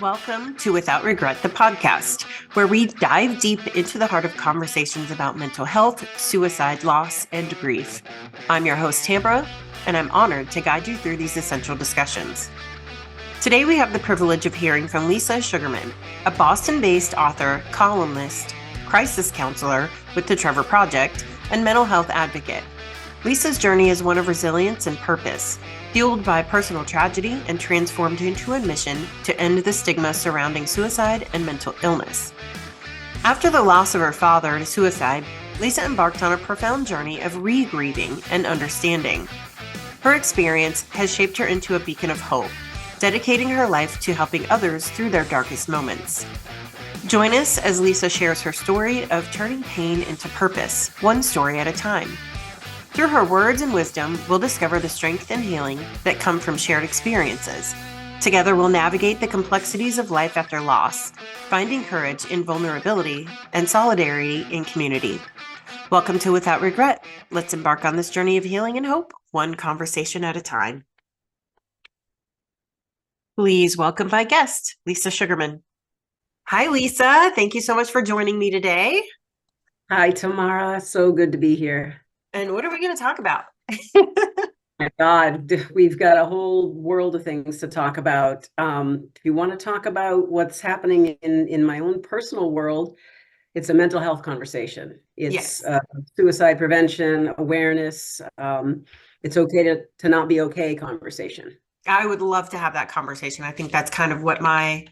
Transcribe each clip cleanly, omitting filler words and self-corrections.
Welcome to Without Regret, the podcast, where we dive deep into the heart of conversations about mental health, suicide, loss, and grief. I'm your host, Tamara, and I'm honored to guide you through these essential discussions. Today, we have the privilege of hearing from Lisa Sugarman, a Boston-based author, columnist, crisis counselor with the Trevor Project, and mental health advocate. Lisa's journey is one of resilience and purpose, fueled by personal tragedy and transformed into a mission to end the stigma surrounding suicide and mental illness. After the loss of her father to suicide, Lisa embarked on a profound journey of re-grieving and understanding. Her experience has shaped her into a beacon of hope, dedicating her life to helping others through their darkest moments. Join us as Lisa shares her story of turning pain into purpose, one story at a time. Through her words and wisdom, we'll discover the strength and healing that come from shared experiences. Together, we'll navigate the complexities of life after loss, finding courage in vulnerability and solidarity in community. Welcome to Without Regret. Let's embark on this journey of healing and hope, one conversation at a time. Please welcome my guest, Lisa Sugarman. Hi, Lisa. Thank you so much for joining me today. Hi, Tamara. So good to be here. And what are we going to talk about? My God, we've got a whole world of things to talk about. If you want to talk about what's happening in my own personal world, it's a mental health conversation. It's Yes. Suicide prevention, awareness. It's okay to not be okay conversation. I would love to have that conversation. I think that's kind of what my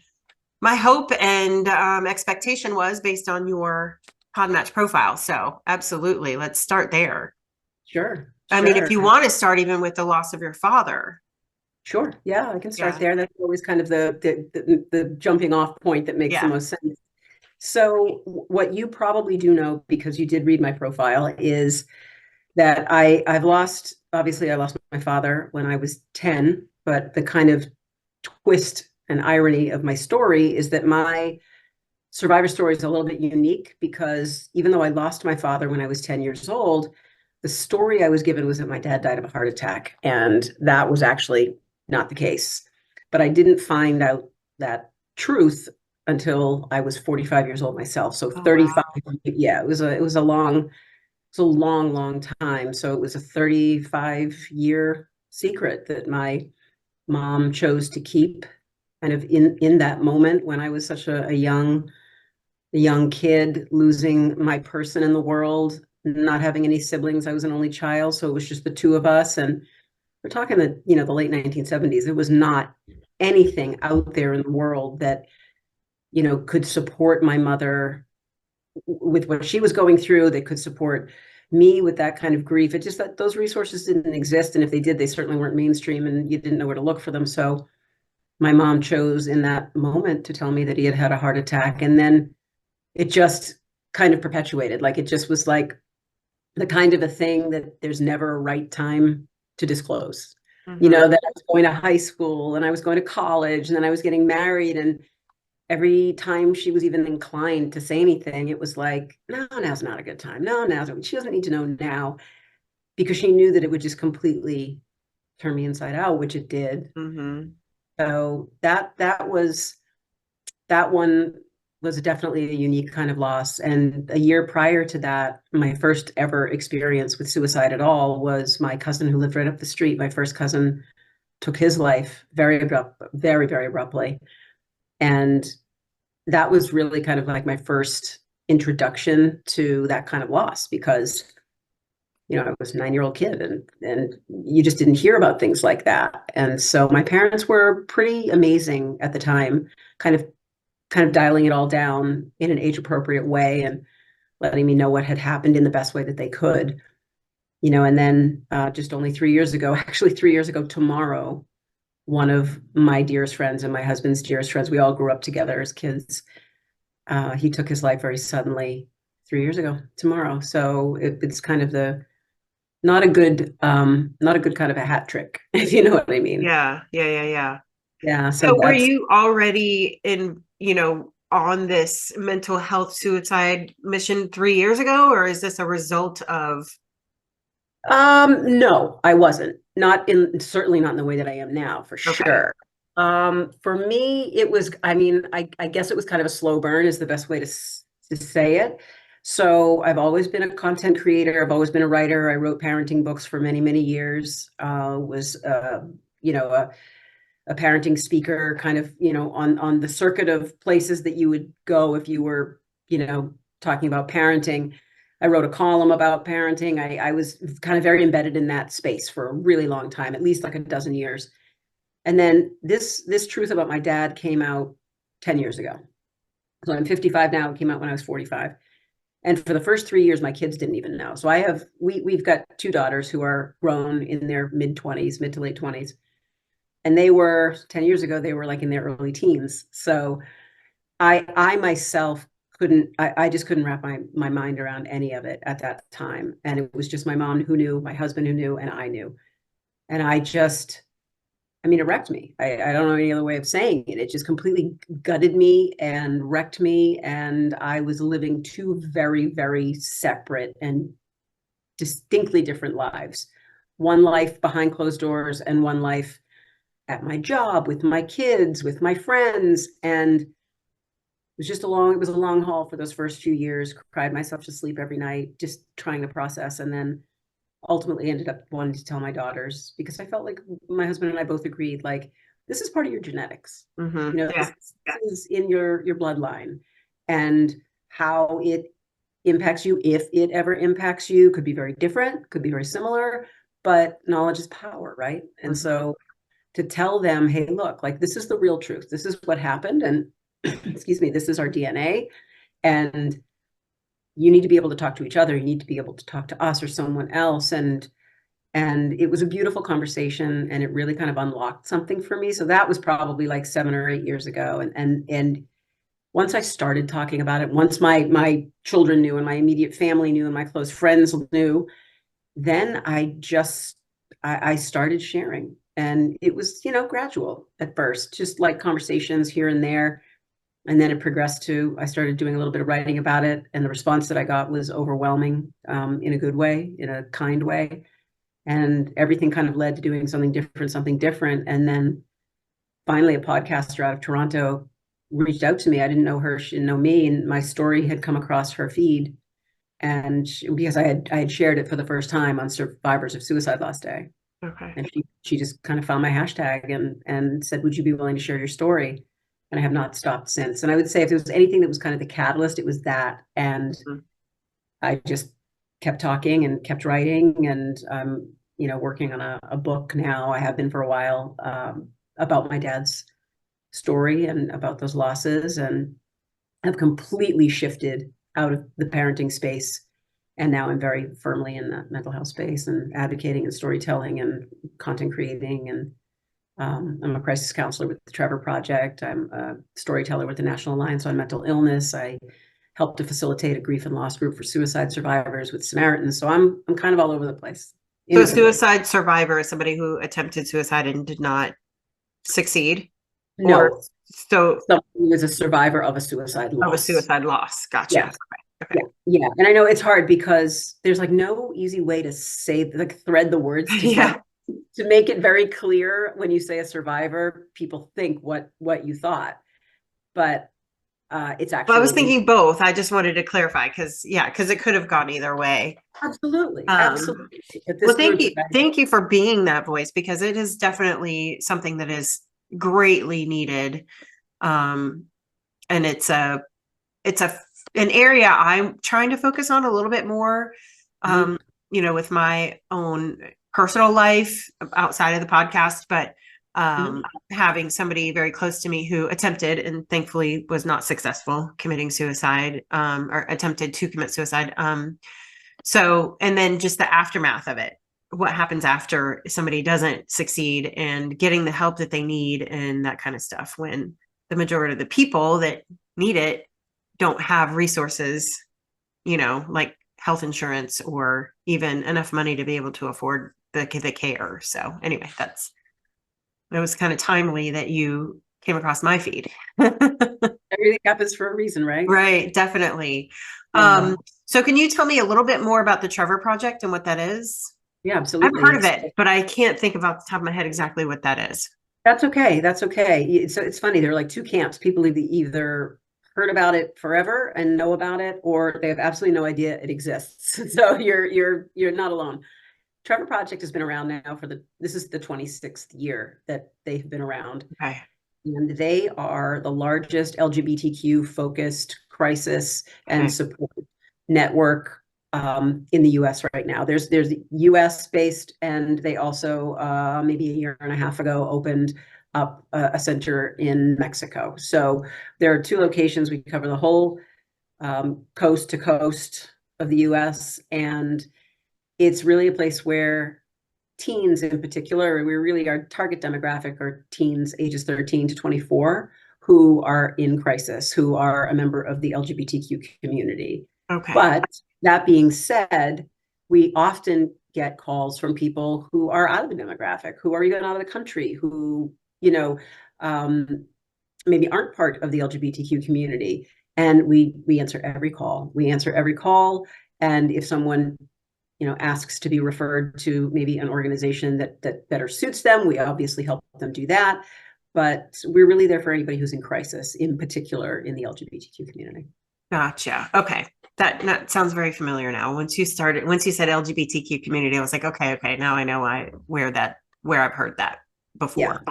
hope and expectation was based on your Podmatch profile. So absolutely, let's start there. Sure. I mean, if you want to start even with the loss of your father. Sure. Yeah, I can start there. That's always kind of the jumping off point that makes the most sense. So what you probably do know, because you did read my profile, is that I lost my father when I was 10, but the kind of twist and irony of my story is that my survivor story is a little bit unique because even though I lost my father when I was 10 years old, the story I was given was that my dad died of a heart attack, and that was actually not the case. But I didn't find out that truth until I was 45 years old myself. So 35, wow. Yeah, it was a long time. So it was a 35-year secret that my mom chose to keep kind of in that moment when I was such a young kid, losing my person in the world, not having any siblings. I was an only child, so it was just the two of us. And we're talking the late 1970s. There was not anything out there in the world that, could support my mother with what she was going through, that could support me with that kind of grief. It just that those resources didn't exist. And if they did, they certainly weren't mainstream, and you didn't know where to look for them. So my mom chose in that moment to tell me that he had had a heart attack. And then it just kind of perpetuated. Like, it just was like the kind of a thing that there's never a right time to disclose. Mm-hmm. That I was going to high school and I was going to college and then I was getting married. And every time she was even inclined to say anything, it was like, no, now's not a good time. No, she doesn't need to know now, because she knew that it would just completely turn me inside out, which it did. Mm-hmm. So that one was definitely a unique kind of loss. And a year prior to that, my first ever experience with suicide at all was my cousin who lived right up the street. My first cousin took his life very, very abruptly. And that was really kind of like my first introduction to that kind of loss, because, I was a 9-year-old kid and you just didn't hear about things like that. And so my parents were pretty amazing at the time, kind of dialing it all down in an age appropriate way and letting me know what had happened in the best way that they could, and then just only 3 years ago, actually 3 years ago tomorrow, one of my dearest friends and my husband's dearest friends, we all grew up together as kids. He took his life very suddenly 3 years ago tomorrow. So it's kind of not a good kind of a hat trick, if you know what I mean. Yeah. Yeah. So were you already on this mental health suicide mission 3 years ago, or is this a result of? No, I wasn't. Certainly not in the way that I am now, for sure. For me, it was, I mean, I guess it was kind of a slow burn is the best way to say it. So I've always been a content creator. I've always been a writer. I wrote parenting books for many, many years. Was you know, a parenting speaker kind of, on the circuit of places that you would go if you were, talking about parenting. I wrote a column about parenting. I was kind of very embedded in that space for a really long time, at least like a dozen years. And then this truth about my dad came out 10 years ago. So I'm 55 now. It came out when I was 45. And for the first 3 years, my kids didn't even know. So we've got two daughters who are grown in their mid to late 20s. And they were 10 years ago, they were like in their early teens. So I myself I just couldn't wrap my mind around any of it at that time. And it was just my mom who knew, my husband who knew, and I knew. And it wrecked me. I don't know any other way of saying it. It just completely gutted me and wrecked me. And I was living two very, very separate and distinctly different lives. One life behind closed doors and one life at my job, with my kids, with my friends. And it was a long haul for those first few years. Cried myself to sleep every night, just trying to process. And then ultimately ended up wanting to tell my daughters because I felt like my husband and I both agreed, like, this is part of your genetics. This is in your bloodline, and how it impacts you, if it ever impacts you, could be very different, could be very similar, but knowledge is power, right? And so to tell them, hey, look, like, this is the real truth. This is what happened. And excuse me, this is our DNA. And you need to be able to talk to each other. You need to be able to talk to us or someone else. And it was a beautiful conversation, and it really kind of unlocked something for me. So that was probably like 7 or 8 years ago. And once I started talking about it, once my children knew, and my immediate family knew, and my close friends knew, then I started sharing. And it was, gradual at first, just like conversations here and there. And then it progressed to, I started doing a little bit of writing about it. And the response that I got was overwhelming, in a good way, in a kind way. And everything kind of led to doing something different. And then finally, a podcaster out of Toronto reached out to me. I didn't know her, she didn't know me. And my story had come across her feed. And because I had shared it for the first time on Survivors of Suicide Loss Day. Okay. And she just kind of found my hashtag and said, would you be willing to share your story? And I have not stopped since. And I would say if there was anything that was kind of the catalyst, it was that. And I just kept talking and kept writing, and working on a book now. I have been for a while, about my dad's story and about those losses, and have completely shifted out of the parenting space. And now I'm very firmly in the mental health space and advocating and storytelling and content creating. And I'm a crisis counselor with the Trevor Project. I'm a storyteller with the National Alliance on Mental Illness. I helped to facilitate a grief and loss group for suicide survivors with Samaritans. So I'm kind of all over the place. So a suicide survivor is somebody who attempted suicide and did not succeed? No. So somebody who is a survivor of a suicide loss. Of a suicide loss. Gotcha. Yes. Okay. Yeah. And I know it's hard because there's like no easy way to say, like, thread the words together. To make it very clear. When you say a survivor, people think what you thought, but it's actually. Well, I was thinking both. I just wanted to clarify because it could have gone either way. Absolutely. Well, thank you for being that voice, because it is definitely something that is greatly needed, and it's an area I'm trying to focus on a little bit more, with my own personal life outside of the podcast, but having somebody very close to me who attempted and thankfully was not successful committing suicide, or attempted to commit suicide. So, and then just the aftermath of it, what happens after somebody doesn't succeed, and getting the help that they need and that kind of stuff, when the majority of the people that need it don't have resources, like health insurance or even enough money to be able to afford the care. So anyway, it was kind of timely that you came across my feed. Everything happens for a reason, right? Right, definitely. So can you tell me a little bit more about the Trevor Project and what that is? Yeah, absolutely. I've heard of it, but I can't think of off the top of my head exactly what that is. That's okay. That's okay. So it's funny. There are like two camps. People either heard about it forever and know about it, or they have absolutely no idea it exists. So you're not alone. Trevor Project has been around now this is the 26th year that they've been around. Okay. And they are the largest LGBTQ focused crisis and Okay. support network in the US right now. There's US based, and they also maybe a year and a half ago opened up a center in Mexico. So there are two locations. We cover the whole coast to coast of the US, and it's really a place where teens in particular, we really, our target demographic are teens ages 13 to 24 who are in crisis, who are a member of the LGBTQ community. Okay. But that being said, we often get calls from people who are out of the demographic, who are even out of the country, who, um, maybe aren't part of the LGBTQ community. And we answer every call. We answer every call. And if someone asks to be referred to maybe an organization that better suits them, we obviously help them do that. But we're really there for anybody who's in crisis, in particular in the LGBTQ community. Gotcha. Okay. That sounds very familiar now. Once you said LGBTQ community, I was like, okay, now I know where I've heard that Yeah. before.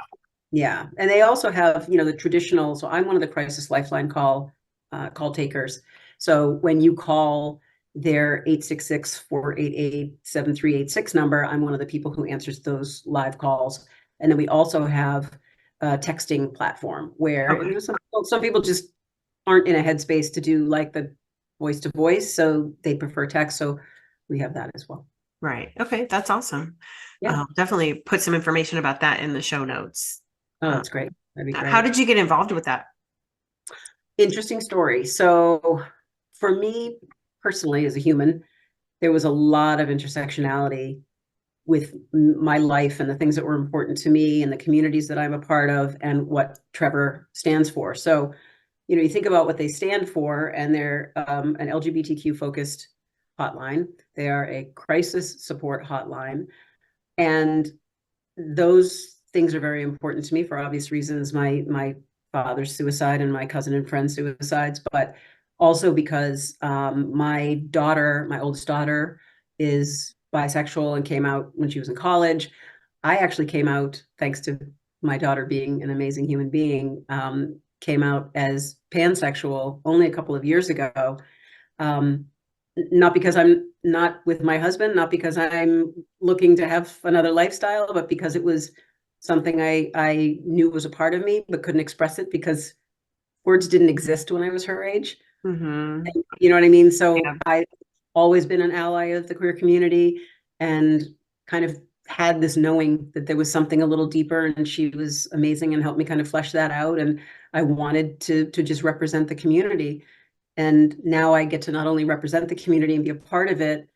Yeah. And they also have, the traditional, so I'm one of the crisis lifeline call takers. So when you call their 866-488-7386 number, I'm one of the people who answers those live calls. And then we also have a texting platform where Okay. some people just aren't in a headspace to do like the voice to voice, so they prefer text. So we have that as well. Right. Okay. That's awesome. Yeah. Definitely put some information about that in the show notes. Oh, that's great. That'd be How great. did you get involved with that? Interesting story. So for me personally, as a human, there was a lot of intersectionality with my life and the things that were important to me and the communities that I'm a part of and what Trevor stands for. So, you think about what they stand for, and they're an LGBTQ focused hotline. They are a crisis support hotline. And those things are very important to me for obvious reasons. My father's suicide and my cousin and friend's suicides, but also because my oldest daughter, is bisexual and came out when she was in college. I actually came out, thanks to my daughter being an amazing human being, came out as pansexual only a couple of years ago. Um, Not because I'm not with my husband, not because I'm looking to have another lifestyle, but because it was something I knew was a part of me, but couldn't express it because words didn't exist when I was her age. Mm-hmm. You know what I mean? So Yeah. I've always been an ally of the queer community, and kind of had this knowing that there was something a little deeper, and she was amazing and helped me kind of flesh that out. And I wanted to just represent the community. And now I get to not only represent the community and be a part of it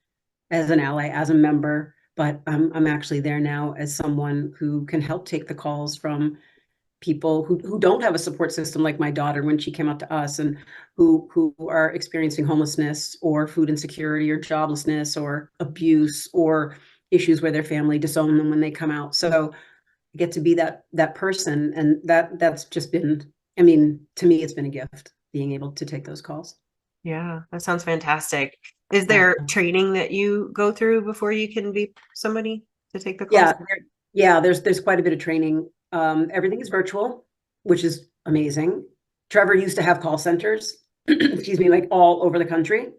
as an ally, as a member, but I'm actually there now as someone who can help take the calls from people who don't have a support system, like my daughter when she came out to us, and who are experiencing homelessness or food insecurity or joblessness or abuse or issues where their family disown them when they come out. So I get to be that person, and that's just been, I mean, to me, it's been a gift being able to take those calls. Yeah, that sounds fantastic. Is Yeah. there training that you go through before you can be somebody to take the calls? Yeah, there's quite a bit of training. Everything is virtual, which is amazing. Trevor used to have call centers, excuse me, like all over the country,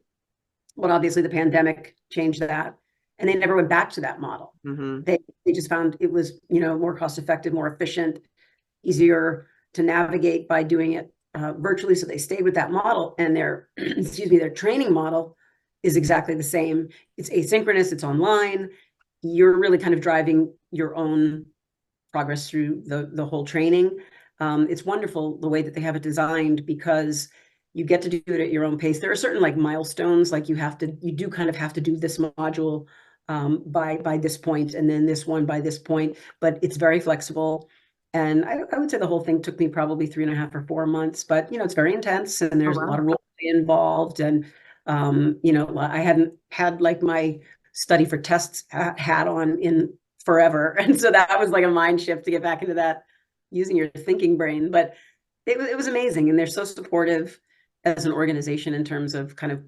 but obviously the pandemic changed that, and they never went back to that model. Mm-hmm. They just found it was, more cost effective, more efficient, easier to navigate by doing it virtually. So they stayed with that model, and their excuse me, their training model is exactly the same. It's asynchronous, it's online. You're really kind of driving your own progress through the whole training. It's wonderful the way that they have it designed, because you get to do it at your own pace. There are certain like milestones, like you do kind of have to do this module by this point, and then this one by this point, but it's very flexible. And I would say the whole thing took me probably 3.5 or 4 months, but it's very intense, and Oh, there's a lot wow. of role play involved. And I hadn't had like my study for tests hat on in forever. And so that was like a mind shift to get back into that using your thinking brain, but it was amazing. And they're so supportive as an organization in terms of kind of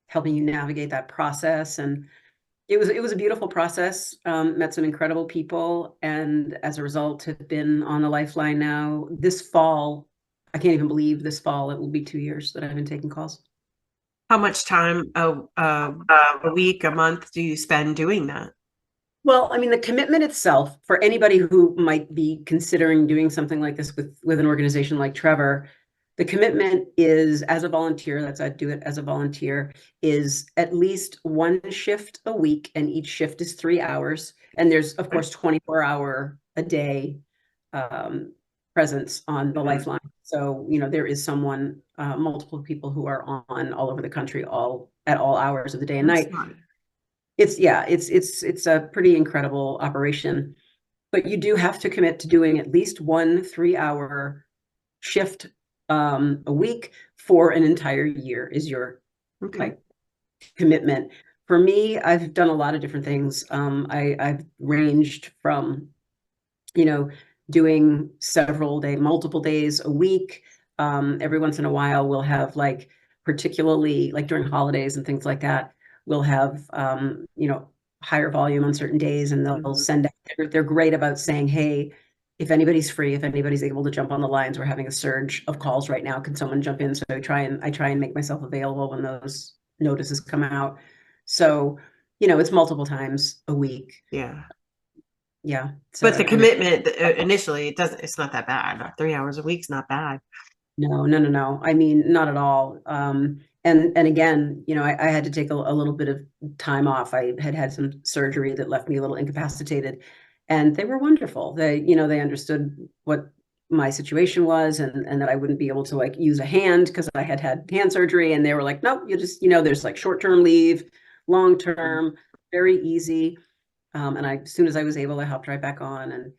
helping you navigate that process. And it was a beautiful process. Met some incredible people, and as a result, have been on the Lifeline now. This fall, I can't even believe this fall it will be 2 years that I've been taking calls. How much time a week, a month do you spend doing that? Well, I mean, the commitment itself for anybody who might be considering doing something like this with an organization like Trevor, the commitment is as a volunteer, that's I do it as a volunteer, is at least one shift a week, and each shift is 3 hours. And there's, of course, 24-hour a day presence on the Lifeline. So, there is someone, multiple people who are on all over the country, all at all hours of the day and night. It's a pretty incredible operation, but you do have to commit to doing at least one 3-hour shift a week for an entire year is your commitment. For me, I've done a lot of different things. I've ranged from, doing multiple days a week. Every once in a while, we'll have particularly like during holidays and things like that, we'll have, higher volume on certain days, and they'll send out, they're great about saying, hey, if anybody's free, if anybody's able to jump on the lines, we're having a surge of calls right now. Can someone jump in? So I try and make myself available when those notices come out. So, it's multiple times a week. Yeah. Yeah. So, but the commitment initially, it's not that bad. 3 hours a week's not bad. No. I mean, not at all. And again, I had to take a little bit of time off. I had some surgery that left me a little incapacitated, and they were wonderful. They understood what my situation was, and that I wouldn't be able to use a hand because I had hand surgery. And they were like, nope, you just, there's short-term leave, long-term, very easy. And as soon as I was able, I hopped right back on,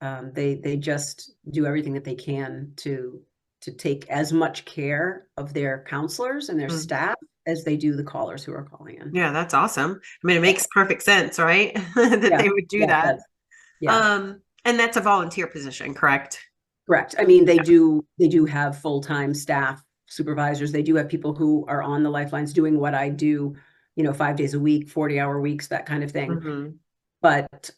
and they just do everything that they can to take as much care of their counselors and their staff as they do the callers who are calling in. Yeah, that's awesome. I mean, it makes perfect sense, right? that they would do that. Yeah. And that's a volunteer position, correct? Correct. I mean, they do have full-time staff, supervisors. They do have people who are on the Lifelines doing what I do, 5 days a week, 40-hour weeks, that kind of thing. But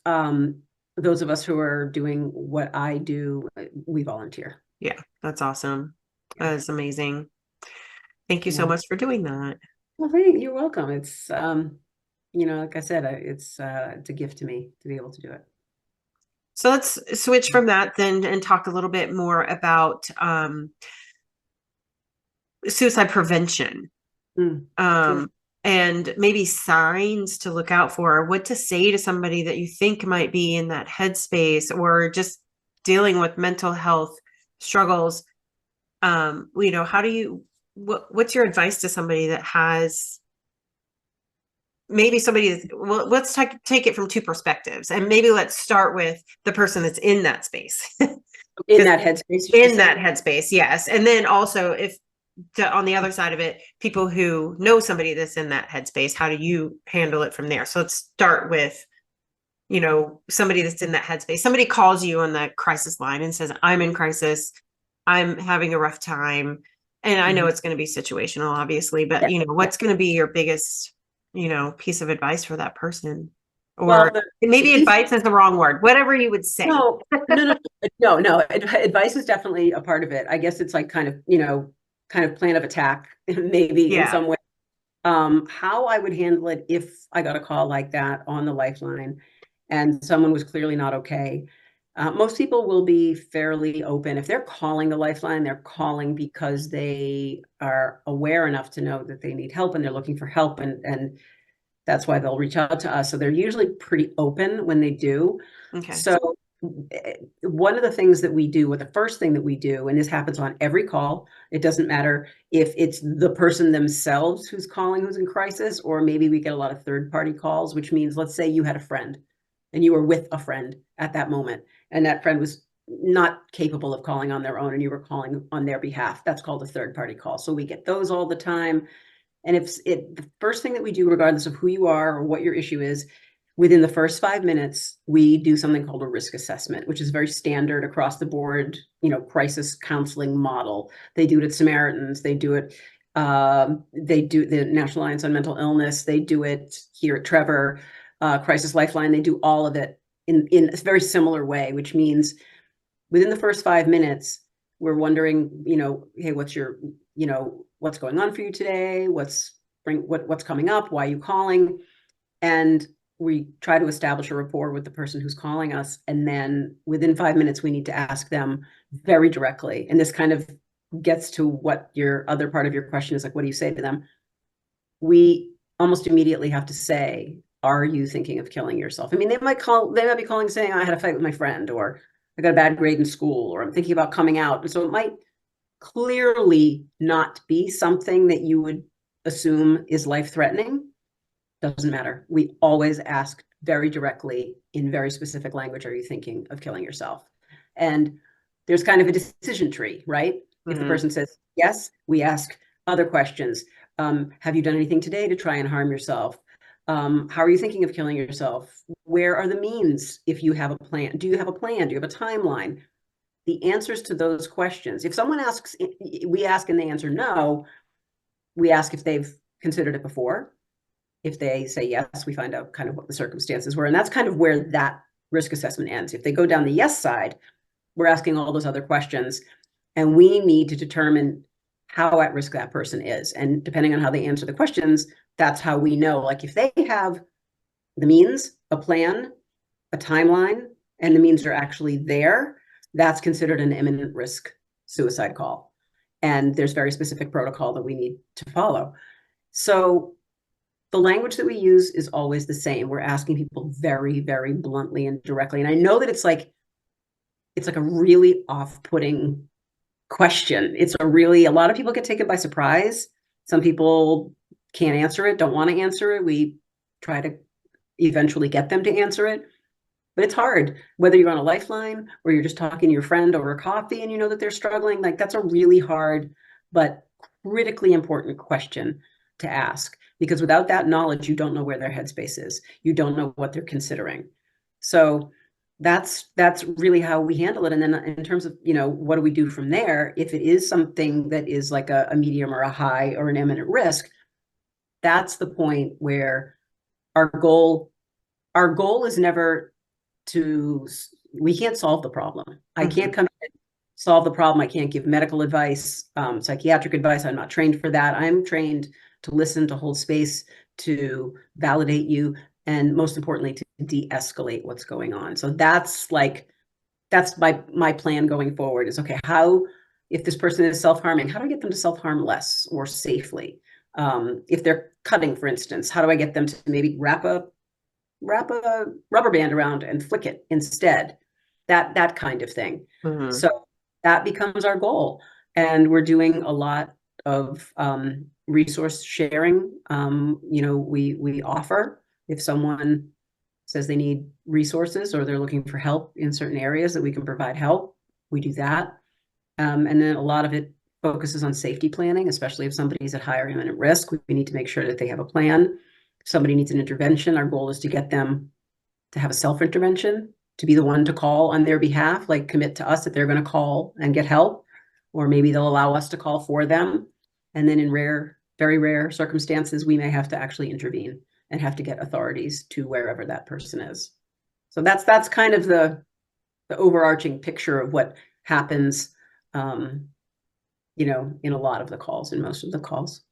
those of us who are doing what I do, we volunteer. Yeah, that's awesome. That is amazing. Thank you so much for doing that. Well, you're welcome. It's, like I said, it's a gift to me to be able to do it. So let's switch from that then and talk a little bit more about suicide prevention. Sure. And maybe signs to look out for, what to say to somebody that you think might be in that headspace or just dealing with mental health struggles. How do you, what's your advice to somebody that has maybe let's take it from two perspectives, and maybe let's start with the person that's in that space. in that headspace. Yes. And then also on the other side of it, people who know somebody that's in that headspace, how do you handle it from there? So let's start with, somebody that's in that headspace. Somebody calls you on the crisis line and says, I'm in crisis. I'm having a rough time. And I know it's going to be situational, obviously, but what's going to be your biggest, piece of advice for that person? Or maybe advice is the wrong word, whatever you would say. No. Advice is definitely a part of it. I guess it's kind of plan of attack, maybe in some way. How I would handle it if I got a call like that on the Lifeline and someone was clearly not okay. Most people will be fairly open. If they're calling the Lifeline, they're calling because they are aware enough to know that they need help and they're looking for help, and that's why they'll reach out to us. So they're usually pretty open when they do. Okay. So one of the things that we do, or the first thing that we do, and this happens on every call, it doesn't matter if it's the person themselves who's calling who's in crisis, or maybe we get a lot of third-party calls, which means, let's say you had a friend and you were with a friend at that moment, and that friend was not capable of calling on their own and you were calling on their behalf. That's called a third-party call. So we get those all the time. And the first thing that we do, regardless of who you are or what your issue is, Within the first 5 minutes, we do something called a risk assessment, which is very standard across the board, crisis counseling model. They do it at Samaritans. They do it. They do the National Alliance on Mental Illness. They do it here at Trevor, Crisis Lifeline. They do all of it in a very similar way, which means within the first 5 minutes, we're wondering, hey, what's going on for you today? What's coming up? Why are you calling? And we try to establish a rapport with the person who's calling us. And then within 5 minutes, we need to ask them very directly. And this kind of gets to what your other part of your question is, like, what do you say to them? We almost immediately have to say, are you thinking of killing yourself? I mean, they might be calling saying, I had a fight with my friend, or I got a bad grade in school, or I'm thinking about coming out. And so it might clearly not be something that you would assume is life-threatening. Doesn't matter. We always ask very directly in very specific language, are you thinking of killing yourself? And there's kind of a decision tree, right? Mm-hmm. If the person says yes, we ask other questions. Have you done anything today to try and harm yourself? How are you thinking of killing yourself? Where are the means if you have a plan? Do you have a plan? Do you have a timeline? The answers to those questions. If someone asks, we ask and they answer no, we ask if they've considered it before. If they say yes, we find out kind of what the circumstances were. And that's kind of where that risk assessment ends. If they go down the yes side, we're asking all those other questions, and we need to determine how at risk that person is. And depending on how they answer the questions, that's how we know, like, if they have the means, a plan, a timeline, and the means are actually there, that's considered an imminent risk suicide call. And there's very specific protocol that we need to follow. So the language that we use is always the same. We're asking people very, very bluntly and directly. And I know that it's like a really off-putting question. A lot of people get taken by surprise. Some people can't answer it, don't want to answer it. We try to eventually get them to answer it. But it's hard, whether you're on a lifeline or you're just talking to your friend over coffee and you know that they're struggling. Like, that's a really hard but critically important question to ask, because without that knowledge, you don't know where their headspace is. You don't know what they're considering. So that's really how we handle it. And then in terms of, what do we do from there? If it is something that is like a medium or a high or an imminent risk, that's the point where our goal is never we can't solve the problem. Mm-hmm. I can't come in and solve the problem. I can't give medical advice, psychiatric advice. I'm not trained for that. I'm trained to listen, to hold space, to validate you, and most importantly, to de-escalate what's going on. So that's my plan going forward is, okay, if this person is self-harming, how do I get them to self-harm less or safely? If they're cutting, for instance, how do I get them to maybe wrap a rubber band around and flick it instead? That kind of thing. Mm-hmm. So that becomes our goal. And we're doing a lot of resource sharing. We offer, if someone says they need resources or they're looking for help in certain areas, that we can provide help, we do that. And then a lot of it focuses on safety planning, especially if somebody's at higher imminent risk. We need to make sure that they have a plan. If somebody needs an intervention, our goal is to get them to have a self-intervention, to be the one to call on their behalf, like commit to us that they're going to call and get help, or maybe they'll allow us to call for them. And then in very rare circumstances, we may have to actually intervene and have to get authorities to wherever that person is. So that's kind of the overarching picture of what happens, in a lot of the calls, in most of the calls.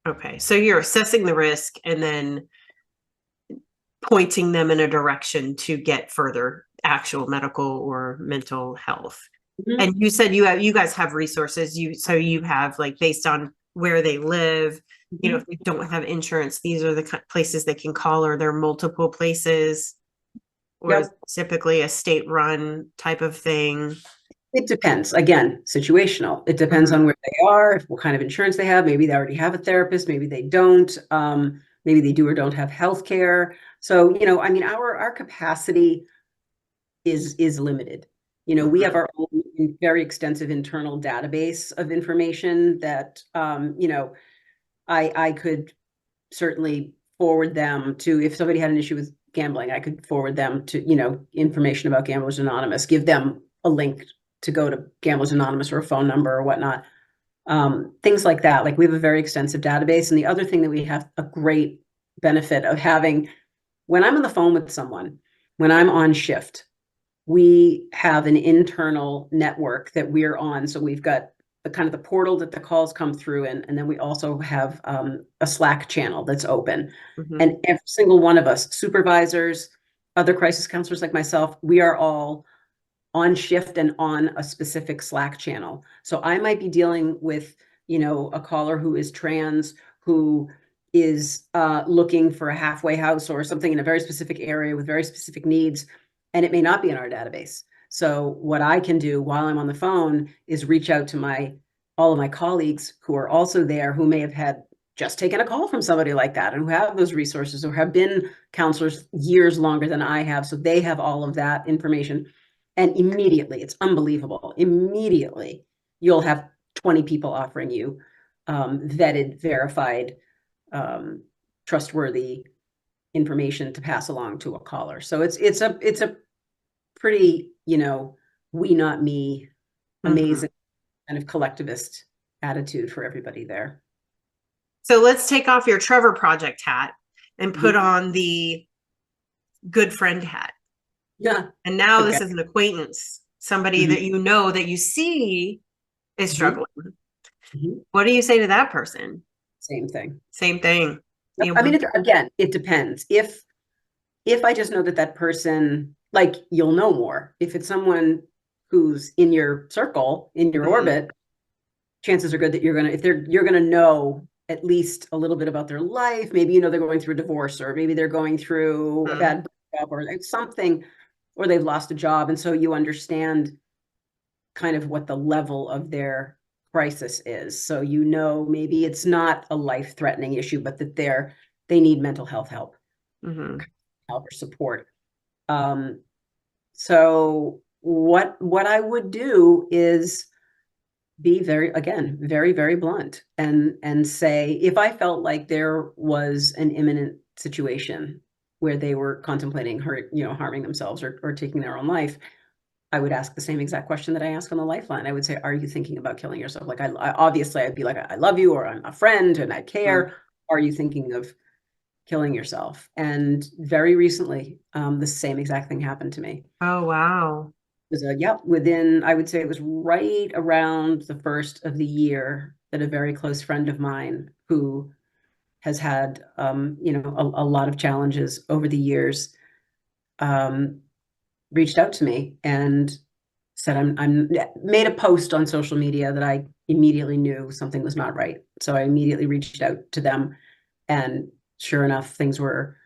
Okay. So you're assessing the risk and then pointing them in a direction to get further actual medical or mental health. Mm-hmm. And you said you guys have resources. So you have, like, based on where they live, mm-hmm. If they don't have insurance, these are the places they can call, or there are multiple places, or yep. Typically a state-run type of thing. It depends. Again, situational. It depends mm-hmm. on where they are, what kind of insurance they have. Maybe they already have a therapist. Maybe they don't. Maybe they do or don't have health care. So, our capacity is limited. Mm-hmm. We have our own very extensive internal database of information that, I could certainly forward them to, if somebody had an issue with gambling, I could forward them to, information about Gamblers Anonymous, give them a link to go to Gamblers Anonymous or a phone number or whatnot. Things like that. Like we have a very extensive database. And the other thing that we have a great benefit of having, when I'm on the phone with someone, when I'm on shift, we have an internal network that we're on. So we've got the kind of the portal that the calls come through in, and then we also have a Slack channel that's open. Mm-hmm. And every single one of us, supervisors, other crisis counselors like myself, we are all on shift and on a specific Slack channel. So I might be dealing with, a caller who is trans, who is looking for a halfway house or something in a very specific area with very specific needs, and it may not be in our database. So what I can do while I'm on the phone is reach out to all of my colleagues who are also there, who may have had just taken a call from somebody like that and who have those resources or have been counselors years longer than I have. So they have all of that information. And immediately, it's unbelievable. Immediately, you'll have 20 people offering you vetted, verified, trustworthy information to pass along to a caller. So it's a pretty, we not me, amazing kind of collectivist attitude for everybody there. So let's take off your Trevor Project hat and put on the good friend hat. Yeah. And now this is an acquaintance, somebody that that you see is struggling. What do you say to that person? Same thing. Same thing. I mean, again, it depends. If I just know that person, like, you'll know more. If it's someone who's in your circle, in your orbit, chances are good that you're gonna know at least a little bit about their life. Maybe they're going through a divorce, or maybe they're going through a bad breakup, or something, or they've lost a job, and so you understand kind of what the level of their crisis is. So maybe it's not a life-threatening issue, but that they need mental health help, help or support. So what I would do is be very, very blunt and say, if I felt like there was an imminent situation where they were contemplating harming themselves or taking their own life, I would ask the same exact question that I ask on the Lifeline. I would say, are you thinking about killing yourself? Like, obviously I'd be like, I love you, or I'm a friend and I care. Are you thinking of killing yourself? And very recently, the same exact thing happened to me. Oh, wow. It was within, I would say it was right around the first of the year that a very close friend of mine who has had, a lot of challenges over the years, reached out to me and said, I'm made a post on social media that I immediately knew something was not right. So I immediately reached out to them, and sure enough, things were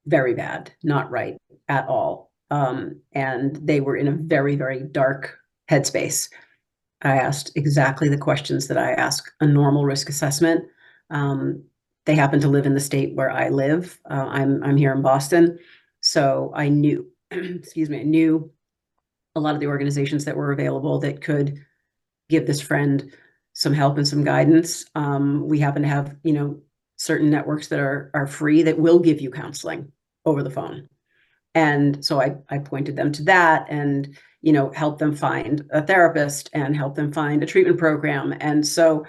very bad, not right at all. And they were in a very, very dark headspace. I asked exactly the questions that I ask a normal risk assessment. They happen to live in the state where I live. I'm here in Boston. So I knew, I knew a lot of the organizations that were available that could give this friend some help and some guidance. We happen to have, certain networks that are free that will give you counseling over the phone. And so I pointed them to that and, help them find a therapist and help them find a treatment program. And so,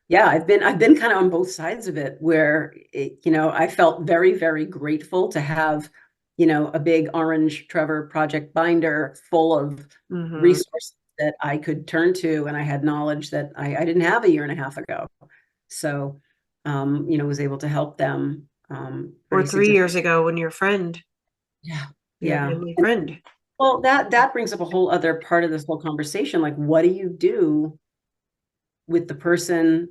yeah, I've been kind of on both sides of it, where I felt very, very grateful to have, a big orange Trevor Project binder full of resources that I could turn to, and I had knowledge that I didn't have a year and a half ago. So, was able to help them. Or 3 years ago when your friend. Yeah. My friend. Well, that brings up a whole other part of this whole conversation. Like, what do you do with the person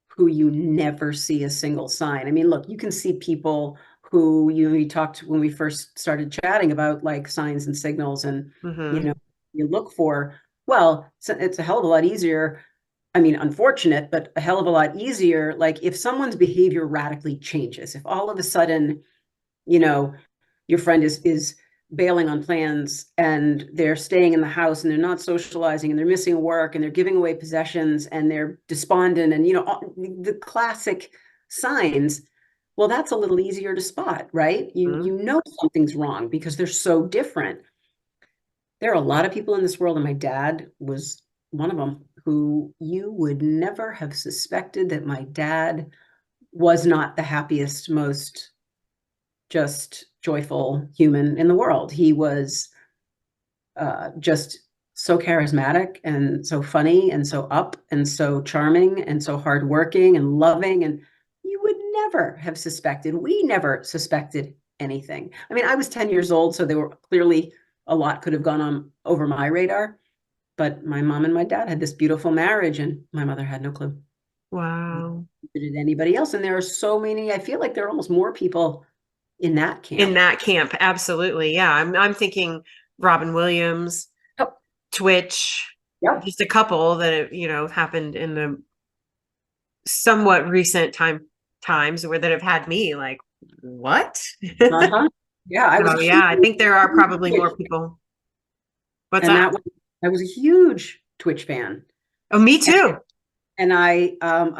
who you never see a single sign? I mean, look, you can see people who we talked when we first started chatting about, like, signs and signals, and you look for. Well, it's a hell of a lot easier. I mean, unfortunate, but a hell of a lot easier. Like, if someone's behavior radically changes, if all of a sudden, your friend is bailing on plans and they're staying in the house and they're not socializing and they're missing work and they're giving away possessions and they're despondent and, the classic signs, Well, that's a little easier to spot, right? You know something's wrong because they're so different. There are a lot of people in this world, and my dad was one of them, who you would never have suspected that my dad was not the happiest, most just joyful human in the world. He was just so charismatic and so funny and so up and so charming and so hardworking and loving. And you would never have suspected, we never suspected anything. I mean, I was 10 years old, so there were clearly a lot could have gone on over my radar. But my mom and my dad had this beautiful marriage, and my mother had no clue. Wow. Did anybody else? And there are so many, I feel like there are almost more people in that camp. In that camp, absolutely. Yeah. I'm thinking Robin Williams, Yep. Twitch, Yep. just a couple that, happened in the somewhat recent times where that have had me like, what? Uh-huh. Yeah, I think there are probably more people. What's and that? I was a huge Twitch fan. Oh, me too. And I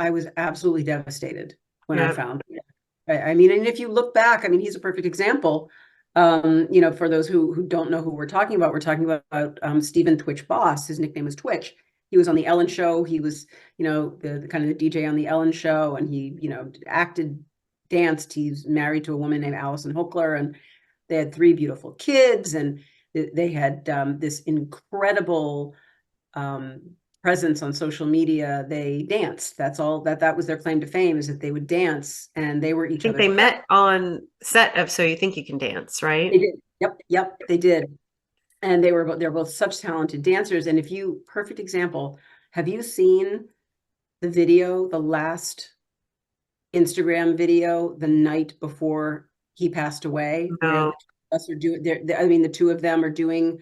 was absolutely devastated when I found it. I mean, and if you look back, I mean, he's a perfect example. For those who don't know who we're talking about Stephen Twitch Boss. His nickname was Twitch. He was on the Ellen Show. He was, the kind of the DJ on the Ellen Show, and he, acted, danced. He's married to a woman named Allison Hochler, and they had 3 beautiful kids, and they had this incredible presence on social media. They danced. That's all that was their claim to fame, is that they would dance, and they were each other's. They met on set of So You Think You Can Dance, right? They did. Yep, they did. And they're both such talented dancers. And perfect example, have you seen the video, the last Instagram video, the night before he passed away? No. The 2 of them are doing.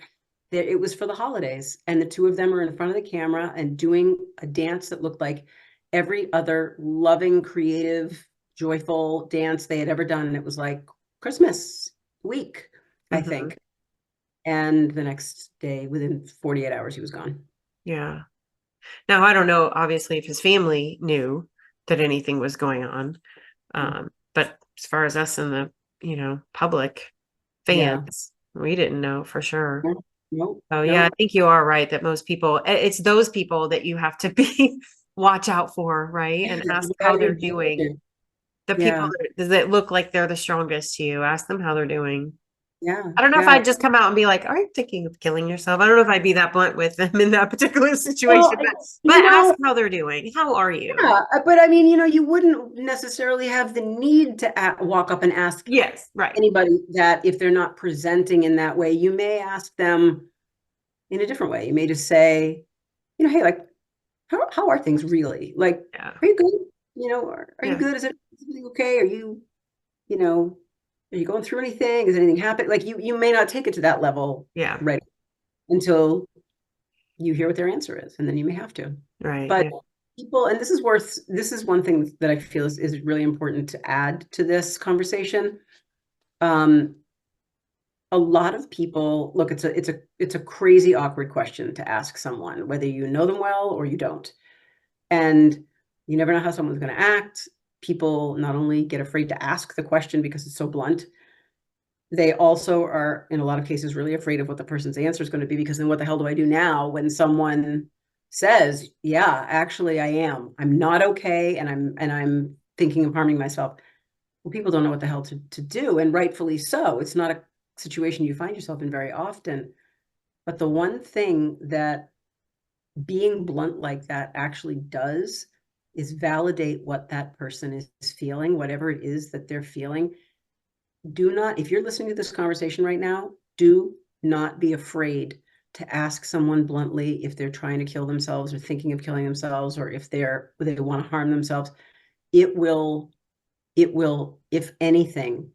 It was for the holidays, and the 2 of them are in front of the camera and doing a dance that looked like every other loving, creative, joyful dance they had ever done. And it was like Christmas week, I think. And the next day, within 48 hours, he was gone. Yeah. Now, I don't know, obviously, if his family knew that anything was going on. But as far as us and the, public fans, we didn't know for sure. Nope. Oh, yeah, I think you are right that most people, it's those people that you have to watch out for, right? And ask how they're doing. The people that look like they're the strongest to you, ask them how they're doing. Yeah. I don't know if I'd just come out and be like, are you thinking of killing yourself? I don't know if I'd be that blunt with them in that particular situation, but ask how they're doing. How are you? Yeah, but I mean, you wouldn't necessarily have the need to walk up and ask anybody that if they're not presenting in that way. You may ask them in a different way. You may just say, hey, like, how are things really? Like, are you good? Are you good? Is everything okay? Are you, are you going through anything? Is anything happening? Like you may not take it to that level. Right. Until you hear what their answer is. And then you may have to. Right. But people, and this is one thing that I feel is really important to add to this conversation. A lot of people, look, it's a crazy awkward question to ask someone, whether you know them well or you don't. And you never know how someone's going to act. People not only get afraid to ask the question because it's so blunt, they also are, in a lot of cases, really afraid of what the person's answer is going to be, because then what the hell do I do now when someone says, yeah, actually I'm not okay, and I'm thinking of harming myself. Well, people don't know what the hell to do, and rightfully so. It's not a situation you find yourself in very often. But the one thing that being blunt like that actually does is validate what that person is feeling, whatever it is that they're feeling. If you're listening to this conversation right now, do not be afraid to ask someone bluntly if they're trying to kill themselves or thinking of killing themselves, or if they want to harm themselves. It will, if anything,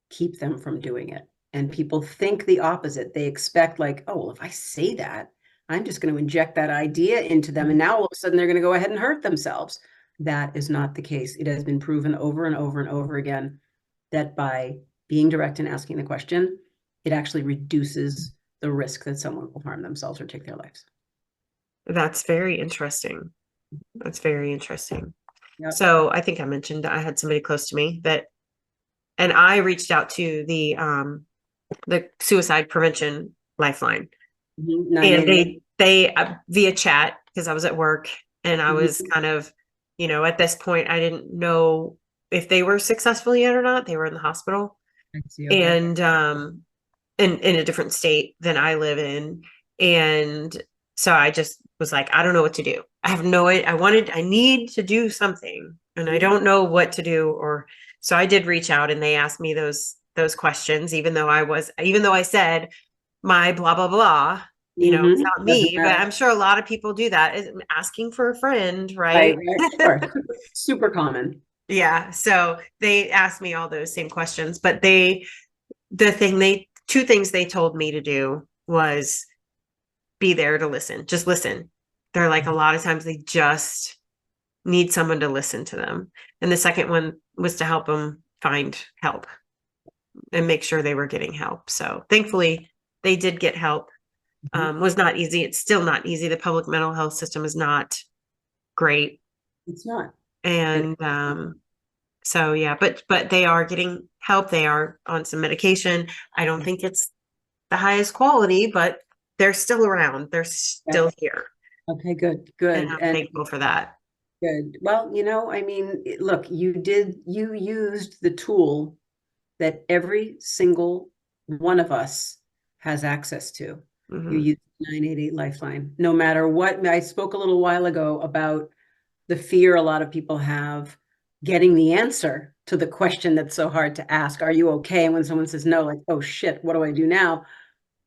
keep them from doing it. And people think the opposite. They expect, like, oh, well, if I say that, I'm just going to inject that idea into them, and now all of a sudden they're going to go ahead and hurt themselves. That is not the case. It has been proven over and over and over again that by being direct and asking the question, it actually reduces the risk that someone will harm themselves or take their lives. That's very interesting. That's very interesting. Yep. So I think I mentioned I had somebody close to me that and I reached out to the suicide prevention lifeline, and 988. they via chat, because I was at work and I was Mhm. kind of, at this point I didn't know if they were successful yet or not. They were in the hospital, I see. Okay. and in a different state than I live in. And so I just was like, I don't know what to do. I have no I need to do something, and I Mhm. don't know what to do. Or so I did reach out, and they asked me those questions, even though I said my blah blah blah, it's not Doesn't me, but matter. I'm sure a lot of people do that, is asking for a friend, Right, right? right. Sure. Super common. Yeah. So they asked me all those same questions, but two things they told me to do was be there to listen. Just listen. They're like, a lot of times they just need someone to listen to them. And the second one was to help them find help and make sure they were getting help. So thankfully they did get help. Mhm. Was not easy. It's still not easy. The public mental health system is not great. It's not. It, And so yeah, but they are getting help. They are on some medication. I don't think it's the highest quality, but they're still around. They're yeah. still here. Okay, good, And good. I'm And thankful for that. good. Well, I mean, look, you used the tool that every single one of us has access to. You Hmm. use 988 Lifeline. No matter what, I spoke a little while ago about the fear a lot of people have getting the answer to the question that's so hard to ask. Are you okay? And when someone says no, like, oh shit, what do I do now?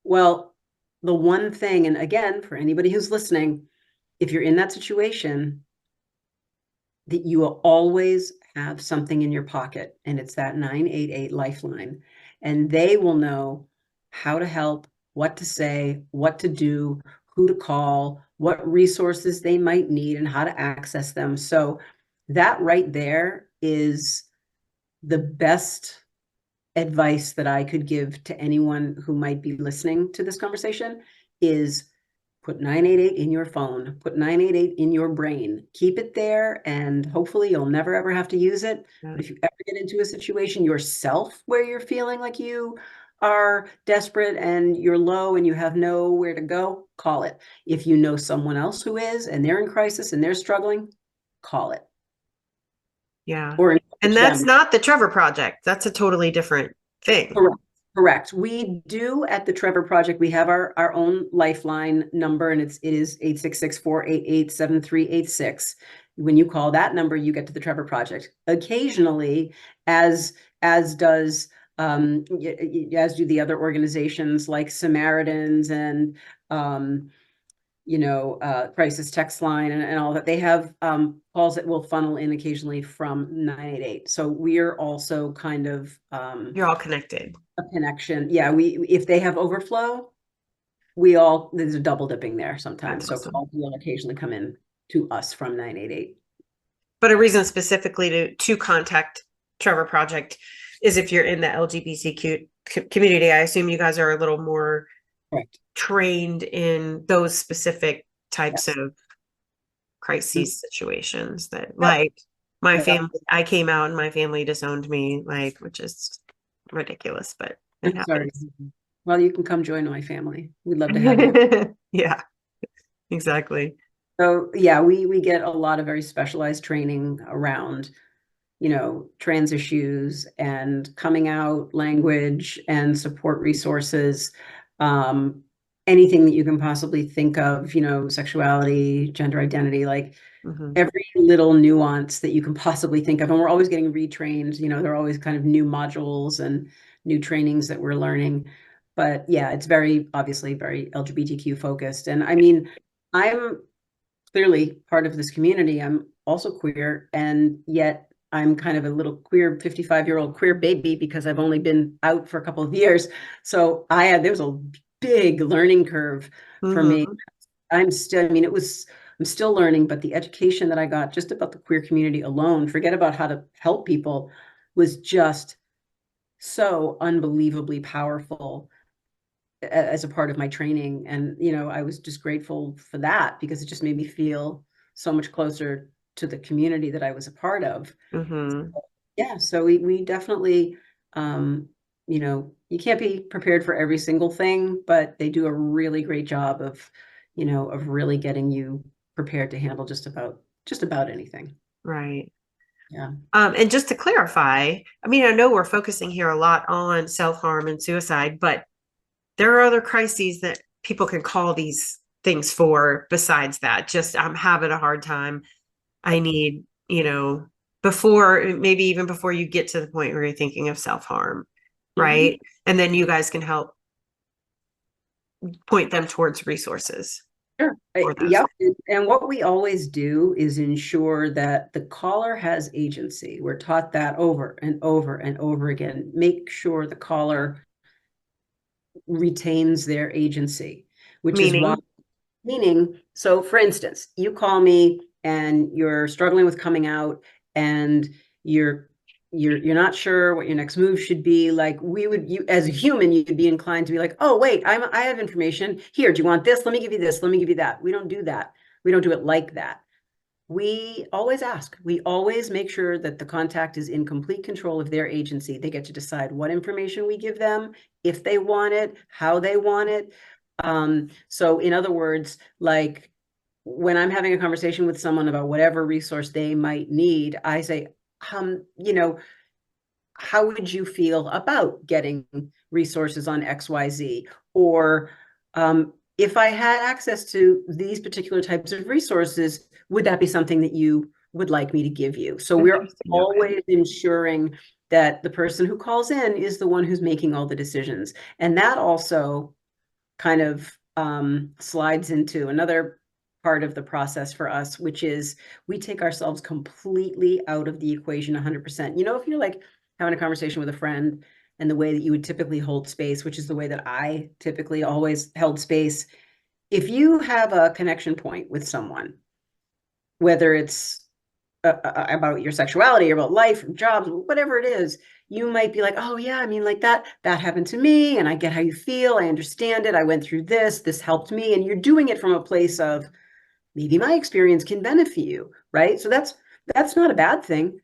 Well, the one thing, and again, for anybody who's listening, if you're in that situation, that you will always have something in your pocket, and it's that 988 Lifeline. And they will know how to help, what to say, what to do, who to call, what resources they might need, and how to access them. So that right there is the best advice that I could give to anyone who might be listening to this conversation is put 988 in your phone, put 988 in your brain, keep it there, and hopefully you'll never ever have to use it. Yeah. But if you ever get into a situation yourself where you're feeling like you are desperate and you're low and you have nowhere to go, call it. If you know someone else who is and they're in crisis and they're struggling, call it Yeah. or And encourage that's them. not the Trevor Project. That's a totally different thing. Correct. Correct. We do at the Trevor Project, we have our own lifeline number, and it is 866-488-7386. When you call that number, you get to the Trevor Project. Occasionally, as does as do the other organizations like Samaritans and crisis text line and all that. They have calls that will funnel in occasionally from 988. So we are also kind of You're all connected. a connection. Yeah, if they have overflow, there's a double dipping there That's sometimes. So awesome. calls will occasionally come in to us from 988. But a reason specifically to contact Trevor Project is if you're in the LGBTQ community. I assume you guys are a little more Correct. trained in those specific types Yes. of crises situations that, Yep. like, my Yep. family, I came out and my family disowned me, like, which is ridiculous, but it I'm sorry. happens. Well, you can come join my family. We'd love to have you. Yeah, exactly. So yeah, we get a lot of very specialized training around trans issues and coming out language and support resources, um, anything that you can possibly think of, sexuality, gender identity, like Hmm. every little nuance that you can possibly think of. And we're always getting retrained, there are always kind of new modules and new trainings that we're learning. But yeah, it's very obviously very LGBTQ focused. And I mean, I'm clearly part of this community. I'm also queer, and yet I'm kind of a little queer 55-year-old queer baby because I've only been out for a couple of years. So there was a big learning curve for me. Hmm. I'm still learning, but the education that I got just about the queer community alone, forget about how to help people, was just so unbelievably powerful as a part of my training. And, I was just grateful for that because it just made me feel so much closer to the community that I was a part of. Hmm. Yeah, so we definitely You know, you can't be prepared for every single thing, but they do a really great job of, of really getting you prepared to handle just about anything. Right. Yeah. And just to clarify, I mean, I know we're focusing here a lot on self-harm and suicide, but there are other crises that people can call these things for besides that. Just, I'm having a hard time. I need, before, maybe even before you get to the point where you're thinking of self-harm, Mhm. right? And then you guys can help point them towards resources Sure. for those. Yep. And what we always do is ensure that the caller has agency. We're taught that over and over and over again. Make sure the caller retains their agency, which is why, Meaning, meaning, so for instance, you call me and you're struggling with coming out and you're you're not sure what your next move should be. Like you as a human, you'd be inclined to be like, oh wait, I have information here. Do you want this? Let me give you this. Let me give you that. We don't do that. We don't do it like that. We always ask. We always make sure that the contact is in complete control of their agency. They get to decide what information we give them, if they want it, how they want it. So in other words, like when I'm having a conversation with someone about whatever resource they might need, I say, you know, how would you feel about getting resources on XYZ? Or if I had access to these particular types of resources, would that be something that you would like me to give you? So we're interesting. Okay. always ensuring that the person who calls in is the one who's making all the decisions. And that also kind of slides into another part of the process for us, which is we take ourselves completely out of the equation 100%. If you're like having a conversation with a friend and the way that you would typically hold space, which is the way that I typically always held space, if you have a connection point with someone, whether it's about your sexuality or about life, jobs, whatever it is, you might be like, oh yeah, I mean, like that happened to me, and I get how you feel. I understand it. I went through this helped me. And you're doing it from a place of maybe my experience can benefit you, right? So that's not a bad thing.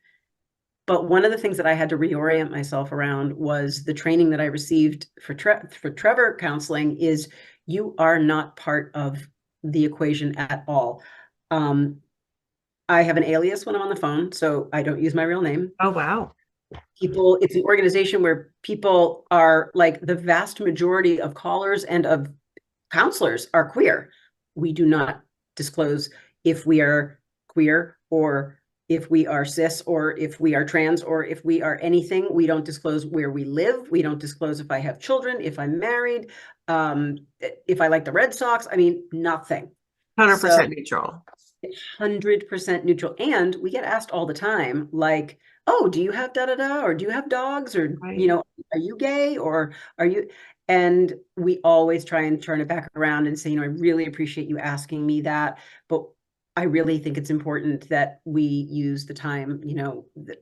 But one of the things that I had to reorient myself around was the training that I received for Trevor counseling is you are not part of the equation at all. I have an alias when I'm on the phone, so I don't use my real name. Oh, wow. It's an organization where people are like the vast majority of callers and of counselors are queer. We do not disclose if we are queer or if we are cis or if we are trans or if we are anything. We don't disclose where we live. We don't disclose if I have children, if I'm married, if I like the Red Sox. I mean, nothing. So 100% neutral. 100% neutral. And we get asked all the time, like, oh, do you have da da da? Or do you have dogs? Or, Right. are you gay? Or are you? And we always try and turn it back around and say, I really appreciate you asking me that. But I really think it's important that we use the time,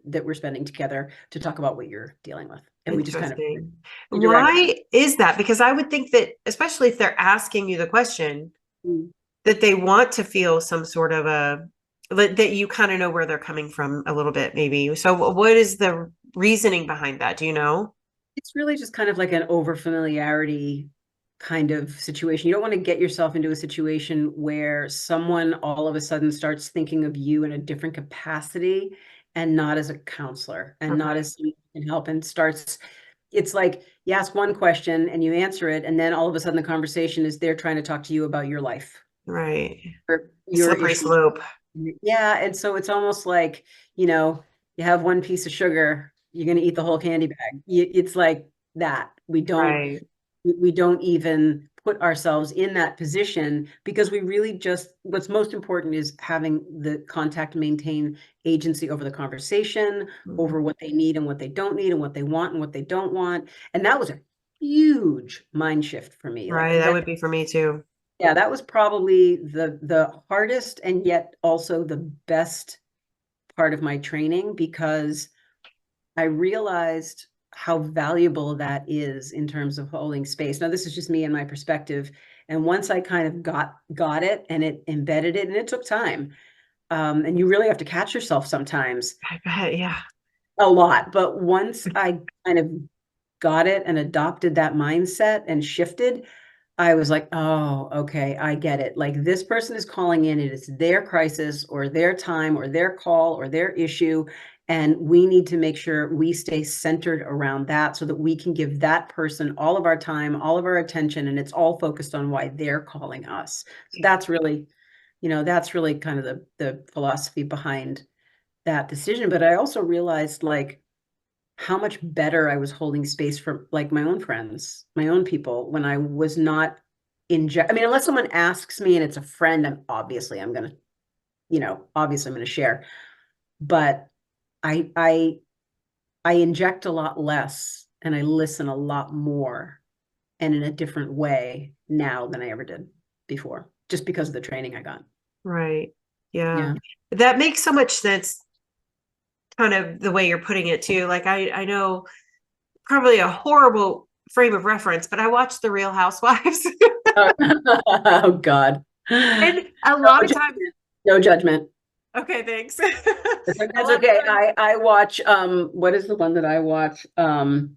that we're spending together to talk about what you're dealing with. And we just kind of Interesting. redirect. Why is that? Because I would think that, especially if they're asking you the question, Mm. that they want to feel some sort of that you kind of know where they're coming from a little bit, maybe. So, what is the reasoning behind that? Do you know? It's really just kind of like an over familiarity kind of situation. You don't want to get yourself into a situation where someone all of a sudden starts thinking of you in a different capacity and not as a counselor and not Okay. as someone who can help and starts. It's like you ask one question and you answer it, and then all of a sudden the conversation is they're trying to talk to you about your life Right. or A your slippery issues. slope. Yeah, and so it's almost like, you have one piece of sugar, you're going to eat the whole candy bag. It's like that. Right. We don't even put ourselves in that position because we really just what's most important is having the contact maintain agency over the conversation, Mhm. over what they need and what they don't need and what they want and what they don't want. And that was a huge mind shift for me. Like Right. That that, would be for me too. yeah, that was probably the hardest and yet also the best part of my training because I realized how valuable that is in terms of holding space. Now, this is just me and my perspective. And once I kind of got it and it embedded it, and it took time. And you really have to catch yourself sometimes. I bet. Yeah. a lot. But once I kind of got it and adopted that mindset and shifted, I was like, oh, okay, I get it. Like this person is calling in, it is their crisis or their time or their call or their issue. And we need to make sure we stay centered around that so that we can give that person all of our time, all of our attention, and it's all focused on why they're calling us. So that's really, that's really kind of the philosophy behind that decision. But I also realized like how much better I was holding space for like my own friends, my own people when I was not I mean, unless someone asks me and it's a friend, I'm going to, obviously I'm going to share, but I inject a lot less and I listen a lot more and in a different way now than I ever did before, just because of the training I got. Right. Yeah. Yeah. That makes so much sense, kind of the way you're putting it too. Like I know probably a horrible frame of reference, but I watched The Real Housewives. Oh God. And a lot of times, no judgment. okay, thanks. That's okay. I watch what is the one that I watch? To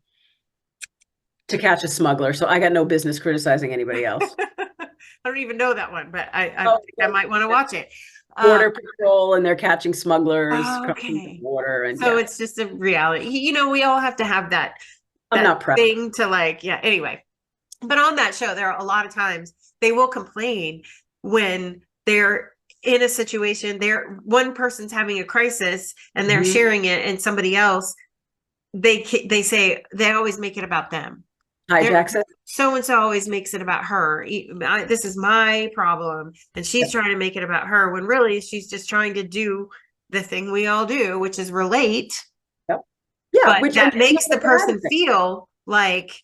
Catch a Smuggler. So I got no business criticizing anybody else. I don't even know that one, but I think I might want to watch it. Border Patrol, and they're catching smugglers crossing the Okay. border, and So it's just a reality. We all have to have that I'm not proud. thing to like, yeah. Anyway, but on that show, there are a lot of times they will complain when they're in a situation, one person's having a crisis and they're sharing it, and somebody else, they say they always make it about them. Hijacks it. So and so always makes it about her. This is my problem, and she's trying to make it about her when really she's just trying to do the thing we all do, which is relate. Yep. Yeah, but which that makes the person feel like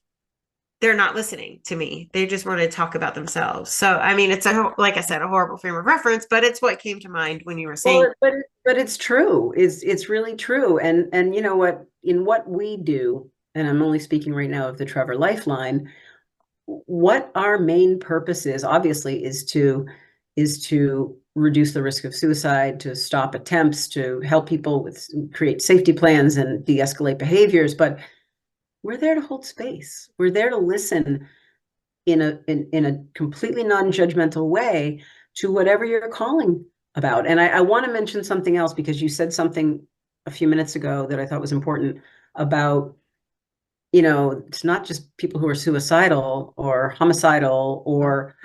they're not listening to me. They just want to talk about themselves. So, I mean, it's like I said, a horrible frame of reference, but it's what came to mind when you were saying. Well, but it's true. It's really true. And you know what? In what we do, and I'm only speaking right now of the Trevor Lifeline, what our main purpose is, obviously, is to reduce the risk of suicide, to stop attempts, to help people create safety plans and de-escalate behaviors. But we're there to hold space. We're there to listen in a completely non-judgmental way to whatever you're calling about. And I want to mention something else, because you said something a few minutes ago that I thought was important about, it's not just people who are suicidal or homicidal or,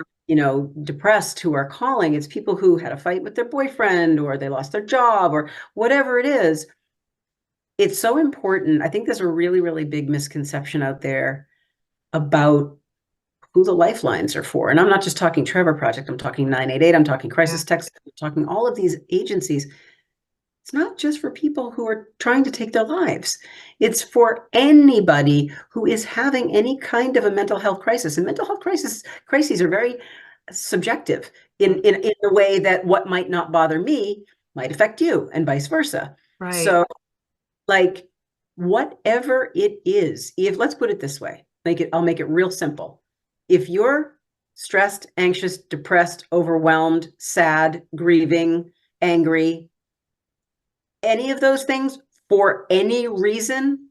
depressed who are calling. It's people who had a fight with their boyfriend, or they lost their job, or whatever it is. It's so important. I think there's a really, really big misconception out there about who the lifelines are for. And I'm not just talking Trevor Project. I'm talking 988. I'm talking Crisis Text. I'm talking all of these agencies. It's not just for people who are trying to take their lives. It's for anybody who is having any kind of a mental health crisis. And mental health crises are very subjective in the way that what might not bother me might affect you, and vice versa. Right. So, like, whatever it is, let's put it this way, I'll make it real simple. If you're stressed, anxious, depressed, overwhelmed, sad, grieving, angry, any of those things for any reason,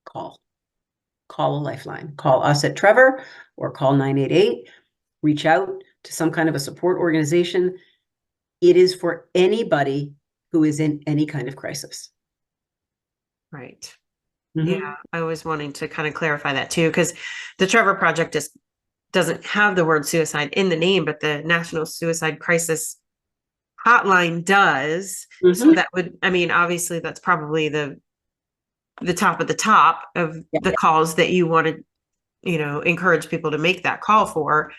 call a lifeline. Call us at Trevor or call 988. Reach out to some kind of a support organization. It is for anybody who is in any kind of crisis. Right. Mm-hmm. Yeah, I was wanting to kind of clarify that too, because the Trevor Project doesn't have the word suicide in the name, but the National Suicide Crisis Hotline does. Mm-hmm. So that would, obviously that's probably the top of the top of the calls that you want to, encourage people to make that call for.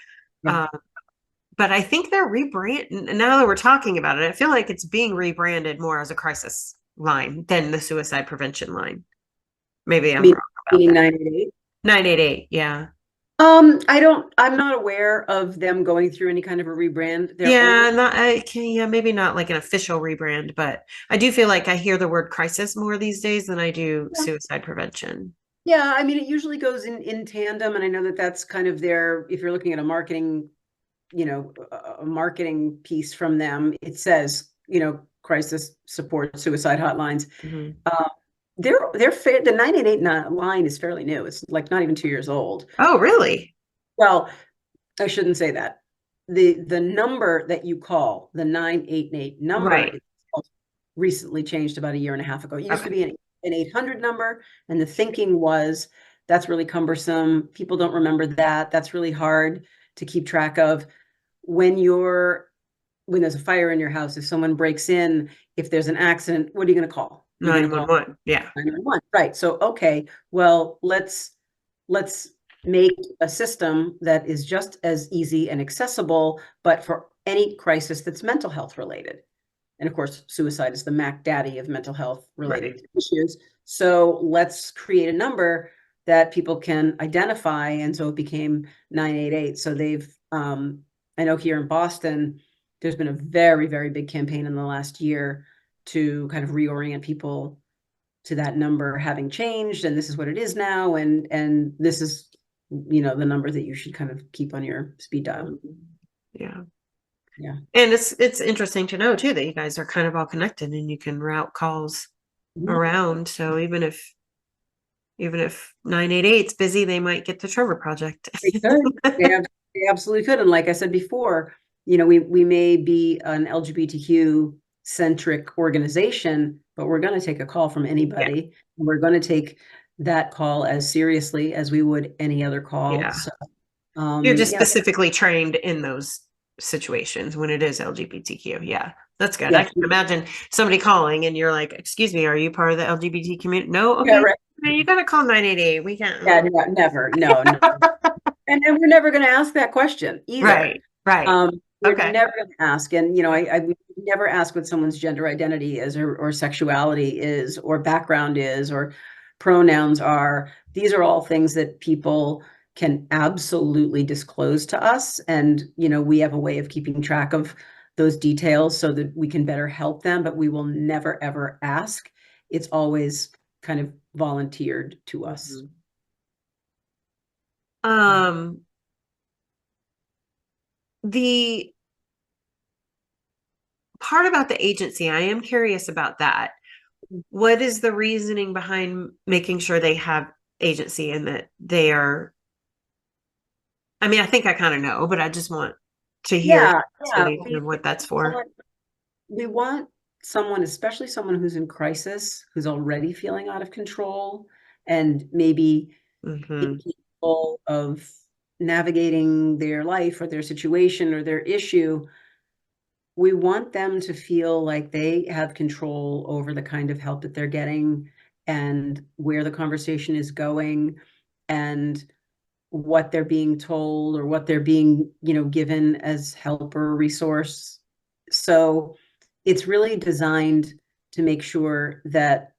Yeah. But I think they're rebranded. Now that we're talking about it, I feel like it's being rebranded more as a crisis line than the suicide prevention line. Maybe I'm wrong about that. 988? 988, yeah. I'm not aware of them going through any kind of a rebrand. Maybe not like an official rebrand, but I do feel like I hear the word crisis more these days than I do suicide prevention. Yeah, it usually goes in tandem, and I know that's kind of if you're looking at a marketing, a marketing piece from them, it says, crisis support, suicide hotlines. Mm-hmm. The 988 line is fairly new. It's like not even 2 years old. Oh, really? Well, I shouldn't say that. The number that you call, the 988 number, Right. is recently changed about a year and a half ago. It used to Okay. be an 800 number, and the thinking was that's really cumbersome. People don't remember that. That's really hard to keep track of. When there's a fire in your house, if someone breaks in, if there's an accident, what are you going to call? You're going to call 911. Yeah. 911. Right. So, okay, well, let's make a system that is just as easy and accessible, but for any crisis that's mental health related. And of course, suicide is the Mac Daddy of mental health Right. related issues. So let's create a number that people can identify. And so it became 988. So I know here in Boston, there's been a very, very big campaign in the last year to kind of reorient people to that number having changed. And this is what it is now. And this is, the number that you should kind of keep on your speed dial. Yeah. Yeah. And it's interesting to know too that you guys are kind of all connected and you can route calls around. So even if 988's busy, they might get the Trevor Project. They could. They absolutely could. And like I said before, we may be an LGBTQ centric organization, but we're going to take a call from anybody. Yeah. We're going to take that call as seriously as we would any other call. Yeah. So, you're just specifically trained in those situations when it is LGBTQ. Yeah, that's good. Yeah. I can imagine somebody calling and you're like, excuse me, are you part of the LGBT community? No. Okay. Yeah, right. You got to call 988. We can't. Yeah, never. No. And we're never going to ask that question either. Right. We're never going to ask. And, we never ask what someone's gender identity is or sexuality is or background is or pronouns are. These are all things that people can absolutely disclose to us. And, we have a way of keeping track of those details so that we can better help them, but we will never, ever ask. It's always kind of volunteered to us. The part about the agency, I am curious about that. What is the reasoning behind making sure they have agency and that they are, I mean, I think I kind of know, but I just want to hear what that's for. We want someone, especially someone who's in crisis, who's already feeling out of control and maybe incapable of navigating their life or their situation or their issue. We want them to feel like they have control over the kind of help that they're getting and where the conversation is going and what they're being told or what they're being, given as help or resource. So it's really designed to make sure that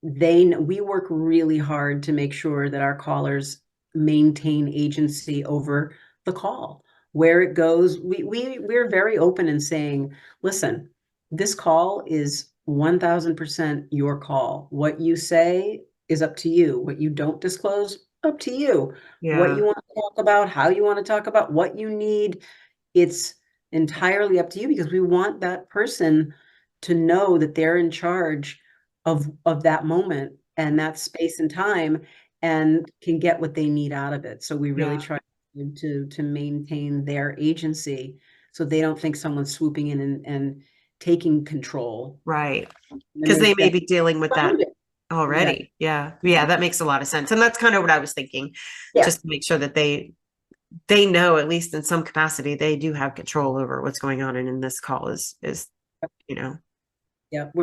we work really hard to make sure that our callers maintain agency over the call. Where it goes, we're very open in saying, listen, this call is 1000% your call. What you say is up to you. What you don't disclose, up to you. Yeah. What you want to talk about, how you want to talk about, what you need, it's entirely up to you because we want that person to know that they're in charge of that moment and that space and time and can get what they need out of it. So we really try to maintain their agency so they don't think someone's swooping in and taking control. Right. Because they may be dealing with that already. Yeah. That makes a lot of sense. And that's kind of what I was thinking, just to make sure that they know, at least in some capacity, they do have control over what's going on. And in this call is, we're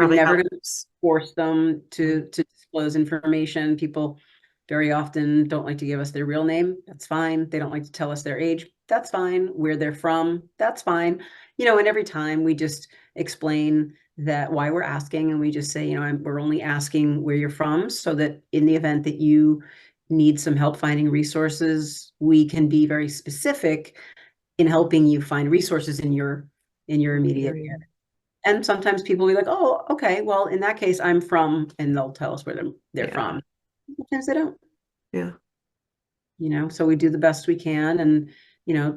never going to force them to disclose information. People very often don't like to give us their real name. That's fine. They don't like to tell us their age. That's fine. Where they're from. That's fine. And every time we just explain that why we're asking, and we just say, we're only asking where you're from so that in the event that you need some help finding resources, we can be very specific in helping you find resources in your immediate area. And sometimes people will be like, oh, okay, well, in that case, I'm from, and they'll tell us where they're from. Sometimes they don't. Yeah. So we do the best we can and,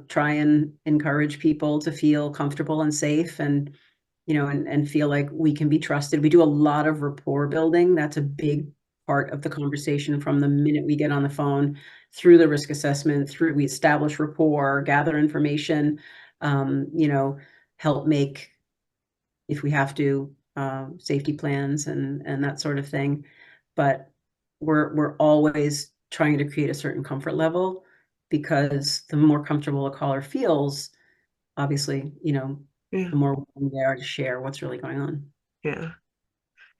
try and encourage people to feel comfortable and safe and and feel like we can be trusted. We do a lot of rapport building. That's a big part of the conversation from the minute we get on the phone through the risk assessment, through we establish rapport, gather information, help make, if we have to, safety plans and that sort of thing. But we're always trying to create a certain comfort level, because the more comfortable a caller feels, obviously, the more willing they are to share what's really going on. Yeah.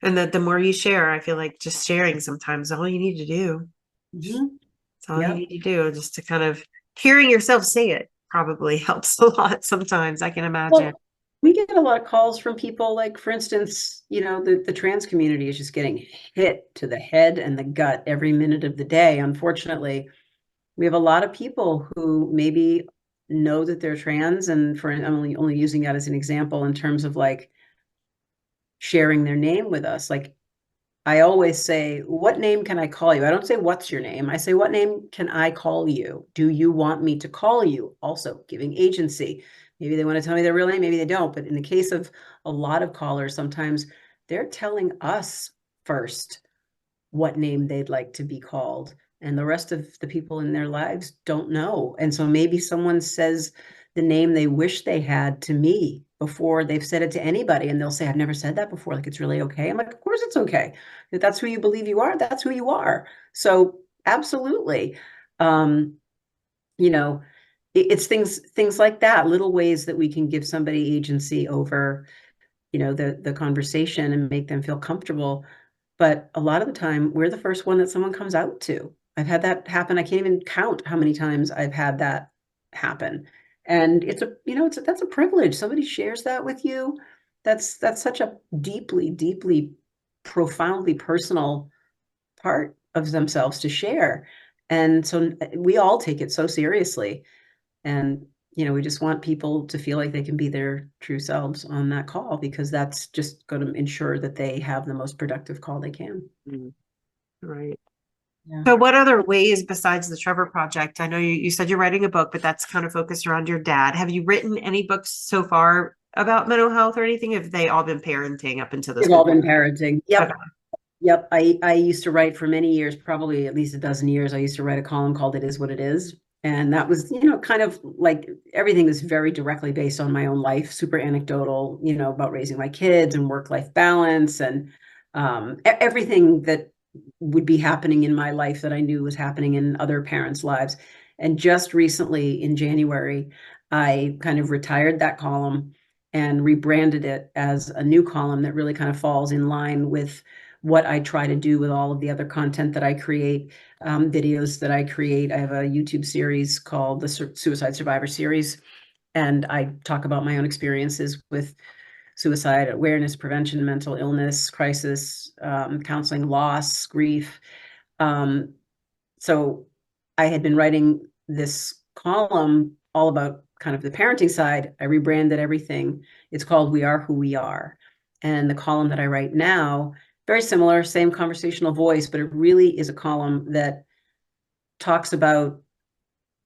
And that the more you share, I feel like just sharing sometimes all you need to do. Mm-hmm. It's all you need to do, just to kind of hearing yourself say it probably helps a lot sometimes, I can imagine. Well, we get a lot of calls from people, like, for instance, the trans community is just getting hit to the head and the gut every minute of the day. Unfortunately, we have a lot of people who maybe know that they're trans, and I'm only using that as an example in terms of like sharing their name with us. Like, I always say, what name can I call you? I don't say, what's your name? I say, what name can I call you? Do you want me to call you? Also giving agency. Maybe they want to tell me their real name, maybe they don't. But in the case of a lot of callers, sometimes they're telling us first what name they'd like to be called. And the rest of the people in their lives don't know. And so maybe someone says the name they wish they had to me before they've said it to anybody. And they'll say, I've never said that before. Like, it's really okay. I'm like, of course it's okay. If that's who you believe you are, that's who you are. So absolutely. It's things like that, little ways that we can give somebody agency over, the conversation and make them feel comfortable. But a lot of the time, we're the first one that someone comes out to. I've had that happen. I can't even count how many times I've had that happen. And that's a privilege. Somebody shares that with you. That's such a deeply, deeply, profoundly personal part of themselves to share. And so we all take it so seriously. And we just want people to feel like they can be their true selves on that call, because that's just going to ensure that they have the most productive call they can. Right. Yeah. So what other ways besides the Trevor Project? I know you said you're writing a book, but that's kind of focused around your dad. Have you written any books so far about mental health or anything? Have they all been parenting up until this They've all point? been parenting. Yep. Okay. Yep. I used to write for many years, probably at least a dozen years. I used to write a column called It Is What It Is. And that was, kind of like everything is very directly based on my own life, super anecdotal, about raising my kids and work-life balance and everything that would be happening in my life that I knew was happening in other parents' lives. And just recently in January, I kind of retired that column and rebranded it as a new column that really kind of falls in line with what I try to do with all of the other content that I create, videos that I create. I have a YouTube series called the Suicide Survivor Series, and I talk about my own experiences with suicide, awareness, prevention, mental illness, crisis, counseling, loss, grief. So I had been writing this column all about kind of the parenting side. I rebranded everything. It's called We Are Who We Are. And the column that I write now, very similar, same conversational voice, but it really is a column that talks about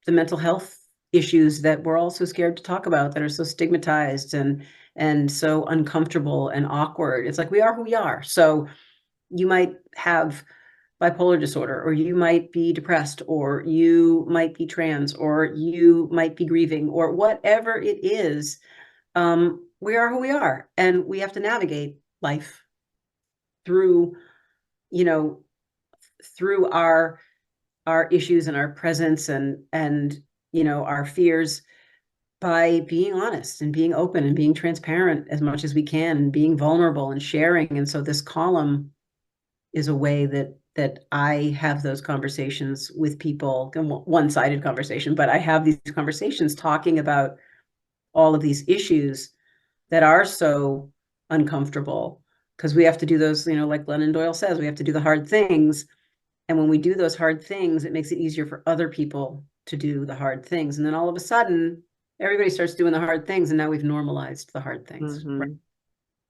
the mental health issues that we're all so scared to talk about, that are so stigmatized and so uncomfortable and awkward. It's like, we are who we are. So you might have bipolar disorder, or you might be depressed, or you might be trans, or you might be grieving, or whatever it is. We are who we are, and we have to navigate life through, through our issues and our presence and our fears, by being honest and being open and being transparent as much as we can, and being vulnerable and sharing. And so this column is a way that I have those conversations with people, one-sided conversation, but I have these conversations talking about all of these issues that are so uncomfortable, because we have to do those, like Glennon Doyle says, we have to do the hard things. And when we do those hard things, it makes it easier for other people to do the hard things. And then all of a sudden, everybody starts doing the hard things, and now we've normalized the hard things. Right?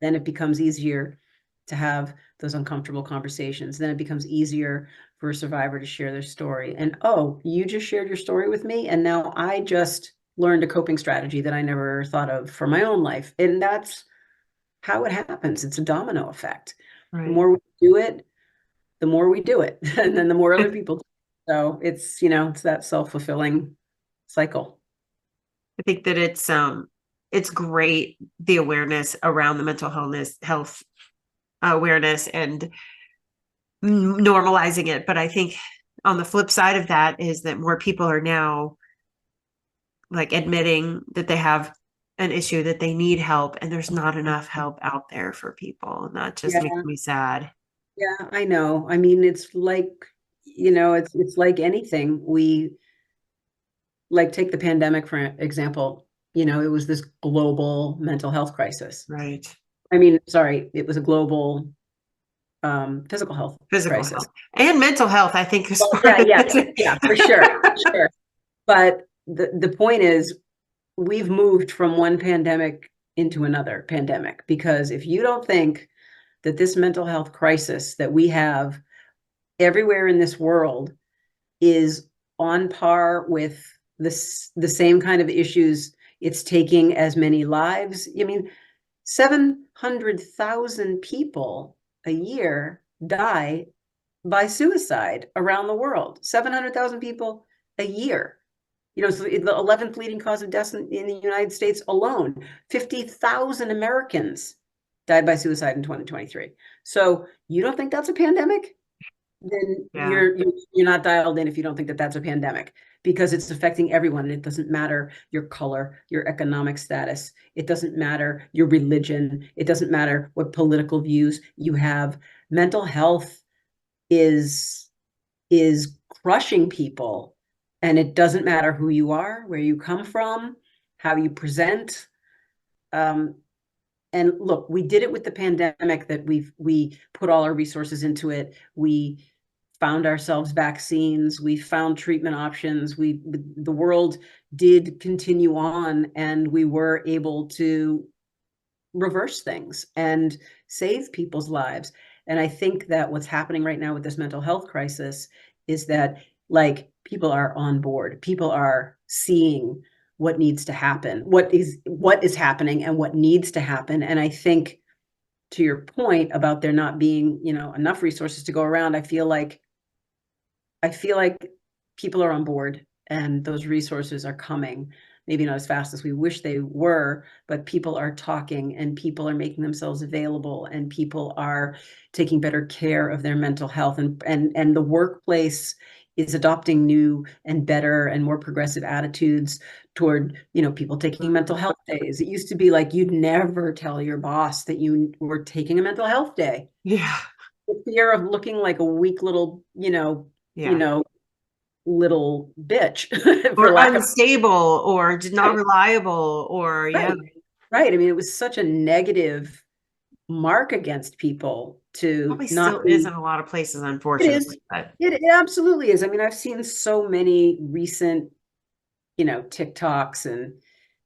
Then it becomes easier to have those uncomfortable conversations. Then it becomes easier for a survivor to share their story. And, oh, you just shared your story with me, and now I just learned a coping strategy that I never thought of for my own life. And that's how it happens. It's a domino effect. The Right. more we do it, the more we do it, and then the more other people do it. So it's, it's that self-fulfilling cycle. I think that it's great, the awareness around the mental health awareness and normalizing it. But I think on the flip side of that is that more people are now like admitting that they have an issue, that they need help, and there's not enough help out there for people. And that just Yeah, makes me sad. yeah, I know. I mean, it's like, it's like anything. We like take the pandemic for example. It was this global mental health crisis. Right. I mean, sorry, it was a global physical health Physical crisis. health and mental health, I think, is Well, part yeah, of yeah, it. yeah, for sure, for sure. But the point is, we've moved from one pandemic into another pandemic, because if you don't think that this mental health crisis that we have everywhere in this world is on par with the same kind of issues, it's taking as many lives. I mean, 700,000 people a year die by suicide around the world. 700,000 people a year. So the 11th leading cause of death in the United States alone. 50,000 Americans died by suicide in 2023. So you don't think that's a pandemic? Then Yeah. you're not dialed in if you don't think that that's a pandemic, because it's affecting everyone. And it doesn't matter your color, your economic status. It doesn't matter your religion. It doesn't matter what political views you have. Mental health is crushing people, and it doesn't matter who you are, where you come from, how you present. And look, we did it with the pandemic, that we put all our resources into it. We found ourselves vaccines, we found treatment options, the world did continue on, and we were able to reverse things and save people's lives. And I think that what's happening right now with this mental health crisis is that, like, people are on board. People are seeing what needs to happen, what is happening and what needs to happen. And I think, to your point about there not being, enough resources to go around, I feel like people are on board, and those resources are coming. Maybe not as fast as we wish they were, but people are talking, and people are making themselves available, and people are taking better care of their mental health, and the workplace is adopting new and better and more progressive attitudes toward, people taking mental health days. It used to be like you'd never tell your boss that you were taking a mental health day. Yeah. The fear of looking like a weak little, Yeah. little bitch, for Or lack of. unstable or not Right, reliable or yeah. right, right. I mean, it was such a negative mark against people to Probably not still is be. in a lot of places, It is. unfortunately. But It absolutely is. I mean, I've seen so many recent, TikToks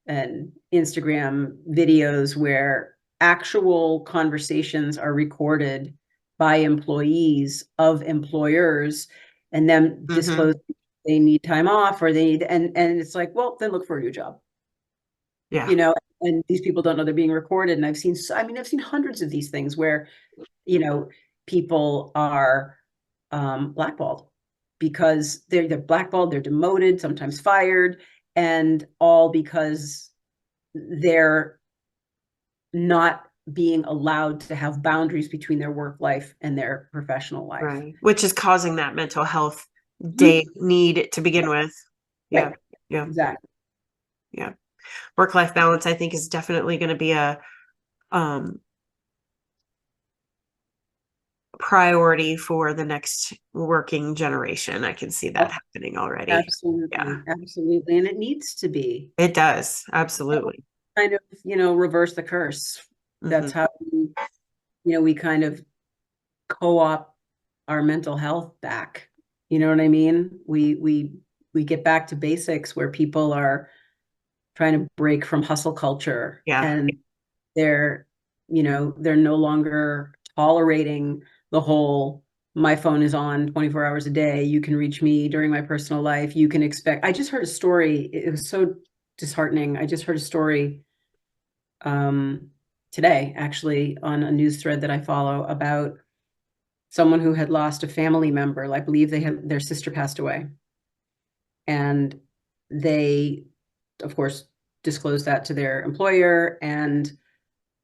and Instagram videos where actual conversations are recorded by employees of employers, and them mhm. disclose they need time off, or they need, and it's like, well, then look for a new job. Yeah. you know and these people don't know they're being recorded. And I've seen hundreds of these things where, you know people are blackballed, because they're blackballed, they're demoted, sometimes fired, and all because they're not being allowed to have boundaries between their work life and their professional life. Right. Which is causing that mental health Mhm. day need to begin with. Yeah. Right, Yeah. exactly. Yeah. Work-life balance, I think, is definitely going to be a um priority for the next working generation. I can see that Oh, happening already. Yeah. absolutely, absolutely, and it needs to be. It does. Absolutely. Kind of, reverse the curse. Hmm. That's how we kind of co-op our mental health back. You know what I mean? We get back to basics, where people are trying to break from hustle culture, Yeah. and they're no longer tolerating the whole, my phone is on 24 hours a day, you can reach me during my personal life, you can expect. I just heard a story, it was so disheartening. I just heard a story today, actually, on a news thread that I follow about someone who had lost a family member. I believe their sister passed away. And they, of course, disclosed that to their employer. And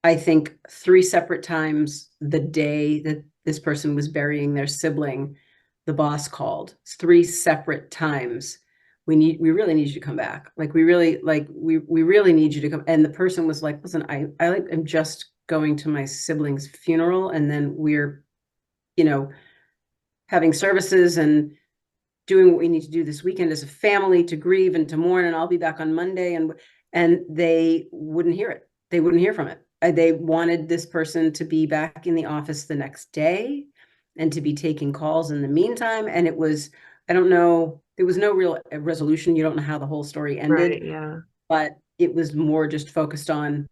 I think 3 separate times the day that this person was burying their sibling, the boss called 3 separate times. We really need you to come back. We really need you to come. And the person was like, listen, I'm just going to my sibling's funeral, and then we're, having services and doing what we need to do this weekend as a family to grieve and to mourn, and I'll be back on Monday. And they wouldn't hear it. They wouldn't hear from it. They wanted this person to be back in the office the next day and to be taking calls in the meantime. And it was, I don't know, there was no real resolution. You don't know how the whole story ended. Right, yeah. But it was more just focused on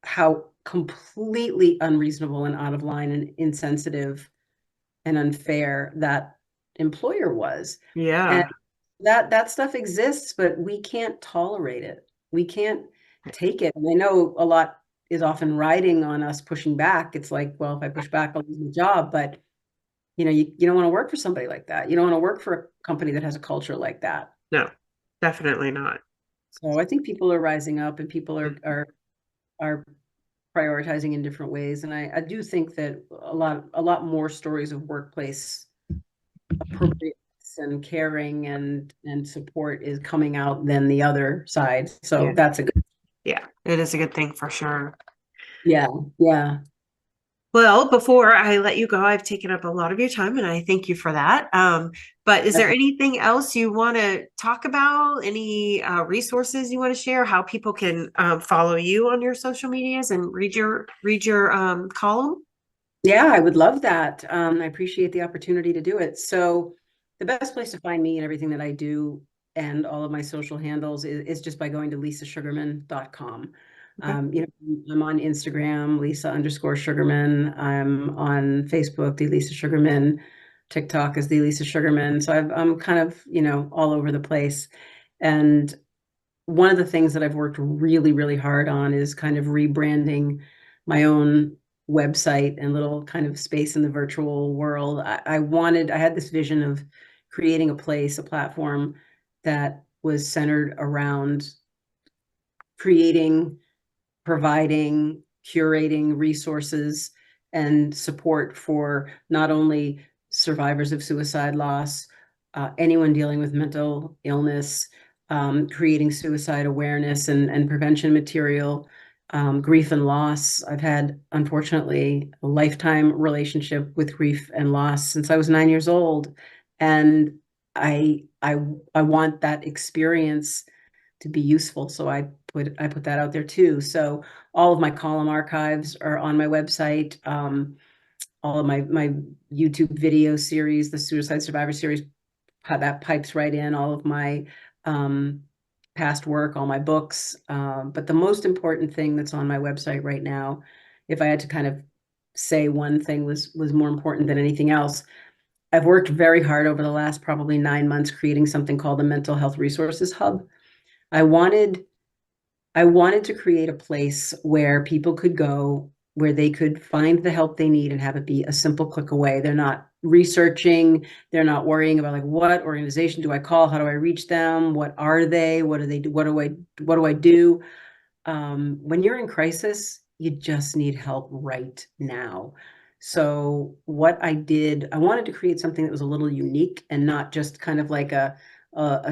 how completely unreasonable and out of line and insensitive and unfair that employer was. Yeah. And that stuff exists, but we can't tolerate it. We can't take it. And I know a lot is often riding on us pushing back. It's like, well, if I push back, I'll lose my job. But you don't want to work for somebody like that. You don't want to work for a company that has a culture like that. No, definitely not. So I think people are rising up, and people are prioritizing in different ways. And I do think that a lot more stories of workplace appropriateness and caring and support is coming out than the other side. So that's a good. Yeah, it is a good thing for sure. Yeah. Well, before I let you go, I've taken up a lot of your time, and I thank you for that. But is there anything else you want to talk about? Any resources you want to share? How people can follow you on your social medias and read your column? Yeah, I would love that. I appreciate the opportunity to do it. So the best place to find me and everything that I do and all of my social handles is just by going to lisasugarman.com. Okay. I'm on Instagram, Lisa_Sugarman. I'm on Facebook, the Lisa Sugarman. TikTok is the Lisa Sugarman. So I'm kind of, all over the place. And one of the things that I've worked really, really hard on is kind of rebranding my own website and little kind of space in the virtual world. I had this vision of creating a platform that was centered around creating, providing, curating resources and support for not only survivors of suicide loss, anyone dealing with mental illness, creating suicide awareness and prevention material, grief and loss. I've had, unfortunately, a lifetime relationship with grief and loss since I was 9 years old. And I want that experience to be useful. So I put that out there too. So all of my column archives are on my website. All of my YouTube video series, the Suicide Survivor series, that pipes right in. All of my past work, all my books. But the most important thing that's on my website right now, if I had to kind of say one thing was more important than anything else, I've worked very hard over the last probably 9 months creating something called the Mental Health Resources Hub. I wanted to create a place where people could go, where they could find the help they need and have it be a simple click away. They're not researching. They're not worrying about what organization do I call? How do I reach them? What are they? What do they do? What do I do? When you're in crisis, you just need help right now. So what I did, I wanted to create something that was a little unique and not just kind of like a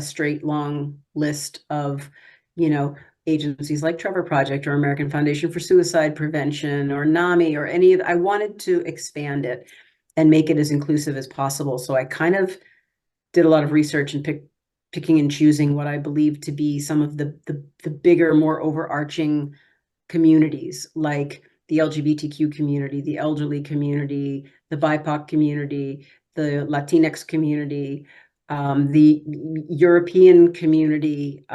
straight long list of, agencies like Trevor Project or American Foundation for Suicide Prevention or NAMI or any of. I wanted to expand it and make it as inclusive as possible. So I kind of did a lot of research and picking and choosing what I believe to be some of the bigger, more overarching communities, like the LGBTQ community, the elderly community, the BIPOC community, the Latinx community, the European community.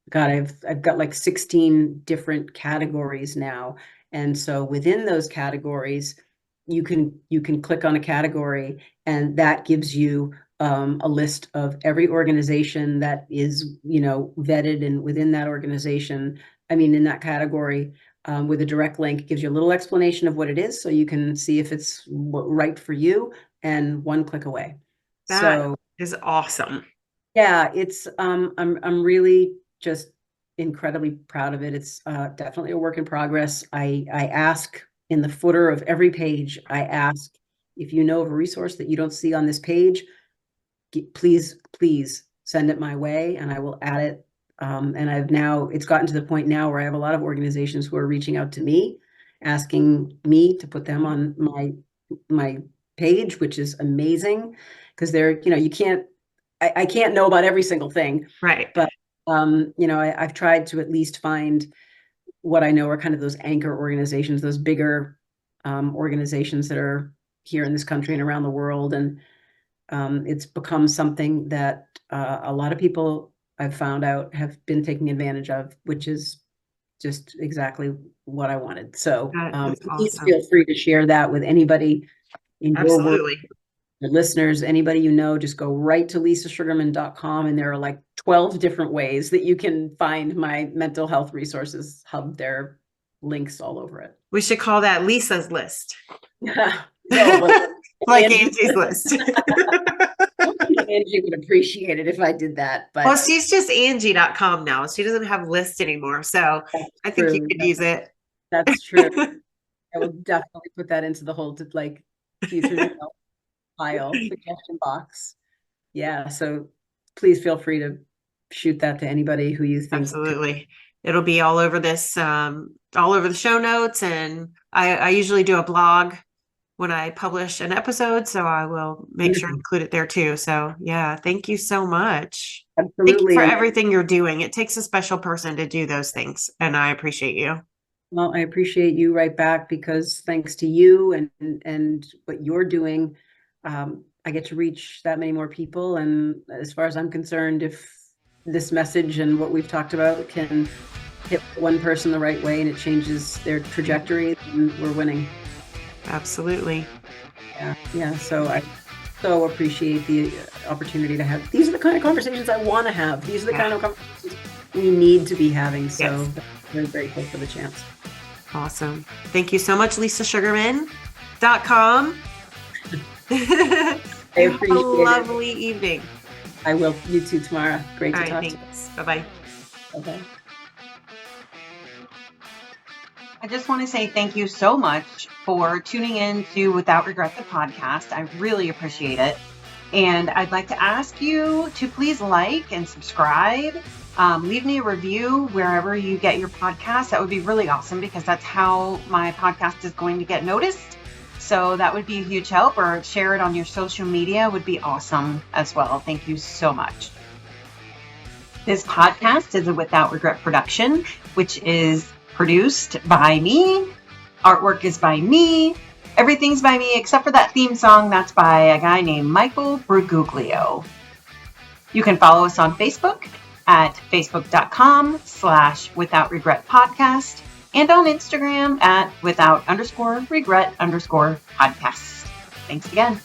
God, I've got like 16 different categories now. And so within those categories, you can click on a category, and that gives you a list of every organization that is, vetted, and within that organization, I mean, in that category, with a direct link. It gives you a little explanation of what it is so you can see if it's right for you, and one click away. That is awesome. Yeah, it's I'm really just incredibly proud of it. It's definitely a work in progress. I ask in the footer of every page, I ask if you know of a resource that you don't see on this page, please send it my way and I will add it. And it's gotten to the point now where I have a lot of organizations who are reaching out to me, asking me to put them on my page, which is amazing because I can't know about every single thing. Right. But, I've tried to at least find what I know are kind of those anchor organizations, those bigger organizations that are here in this country and around the world. And it's become something that a lot of people I've found out have been taking advantage of, which is just exactly what I wanted. So please feel free to share that with anybody in your work. The listeners, anybody you know, just go right to lisasugarman.com, and there are like 12 different ways that you can find my mental health resources hub. There are links all over it. We should call that Lisa's list. No, like Angie's list. Angie would appreciate it if I did that. But well, she's just Angie.com now. She doesn't have lists anymore. So I think you could use it. That's true. I will definitely put that into the whole future file suggestion box. Yeah, so please feel free to shoot that to anybody who you think. Absolutely. It'll be all over this, all over the show notes. And I usually do a blog when I publish an episode, so I will make sure to include it there too. So yeah, thank you so much. Absolutely. Thank you for everything you're doing. It takes a special person to do those things, and I appreciate you. Well, I appreciate you right back, because thanks to you and what you're doing, I get to reach that many more people. And as far as I'm concerned, if this message and what we've talked about can hit one person the right way and it changes their trajectory, then we're winning. Absolutely. Yeah. So I so appreciate the opportunity to have. These are the kind of conversations I want to have. These are the kind of conversations we need to be having. So I'm very grateful for the chance. Awesome. Thank you so much, lisasugarman.com. I appreciate Have a lovely evening. I will. You too, Tamara. Great to talk to you. Bye-bye. Bye-bye. I just want to say thank you so much for tuning in to Without Regret, the podcast. I really appreciate it. And I'd like to ask you to please like and subscribe. Leave me a review wherever you get your podcast. That would be really awesome, because that's how my podcast is going to get noticed. So that would be a huge help. Or share it on your social media would be awesome as well. Thank you so much. This podcast is a Without Regret production, which is produced by me. Artwork is by me. Everything's by me except for that theme song. That's by a guy named Michael Bruguglio. You can follow us on Facebook at facebook.com/withoutregretpodcast and on Instagram at without_regret_podcast. Thanks again.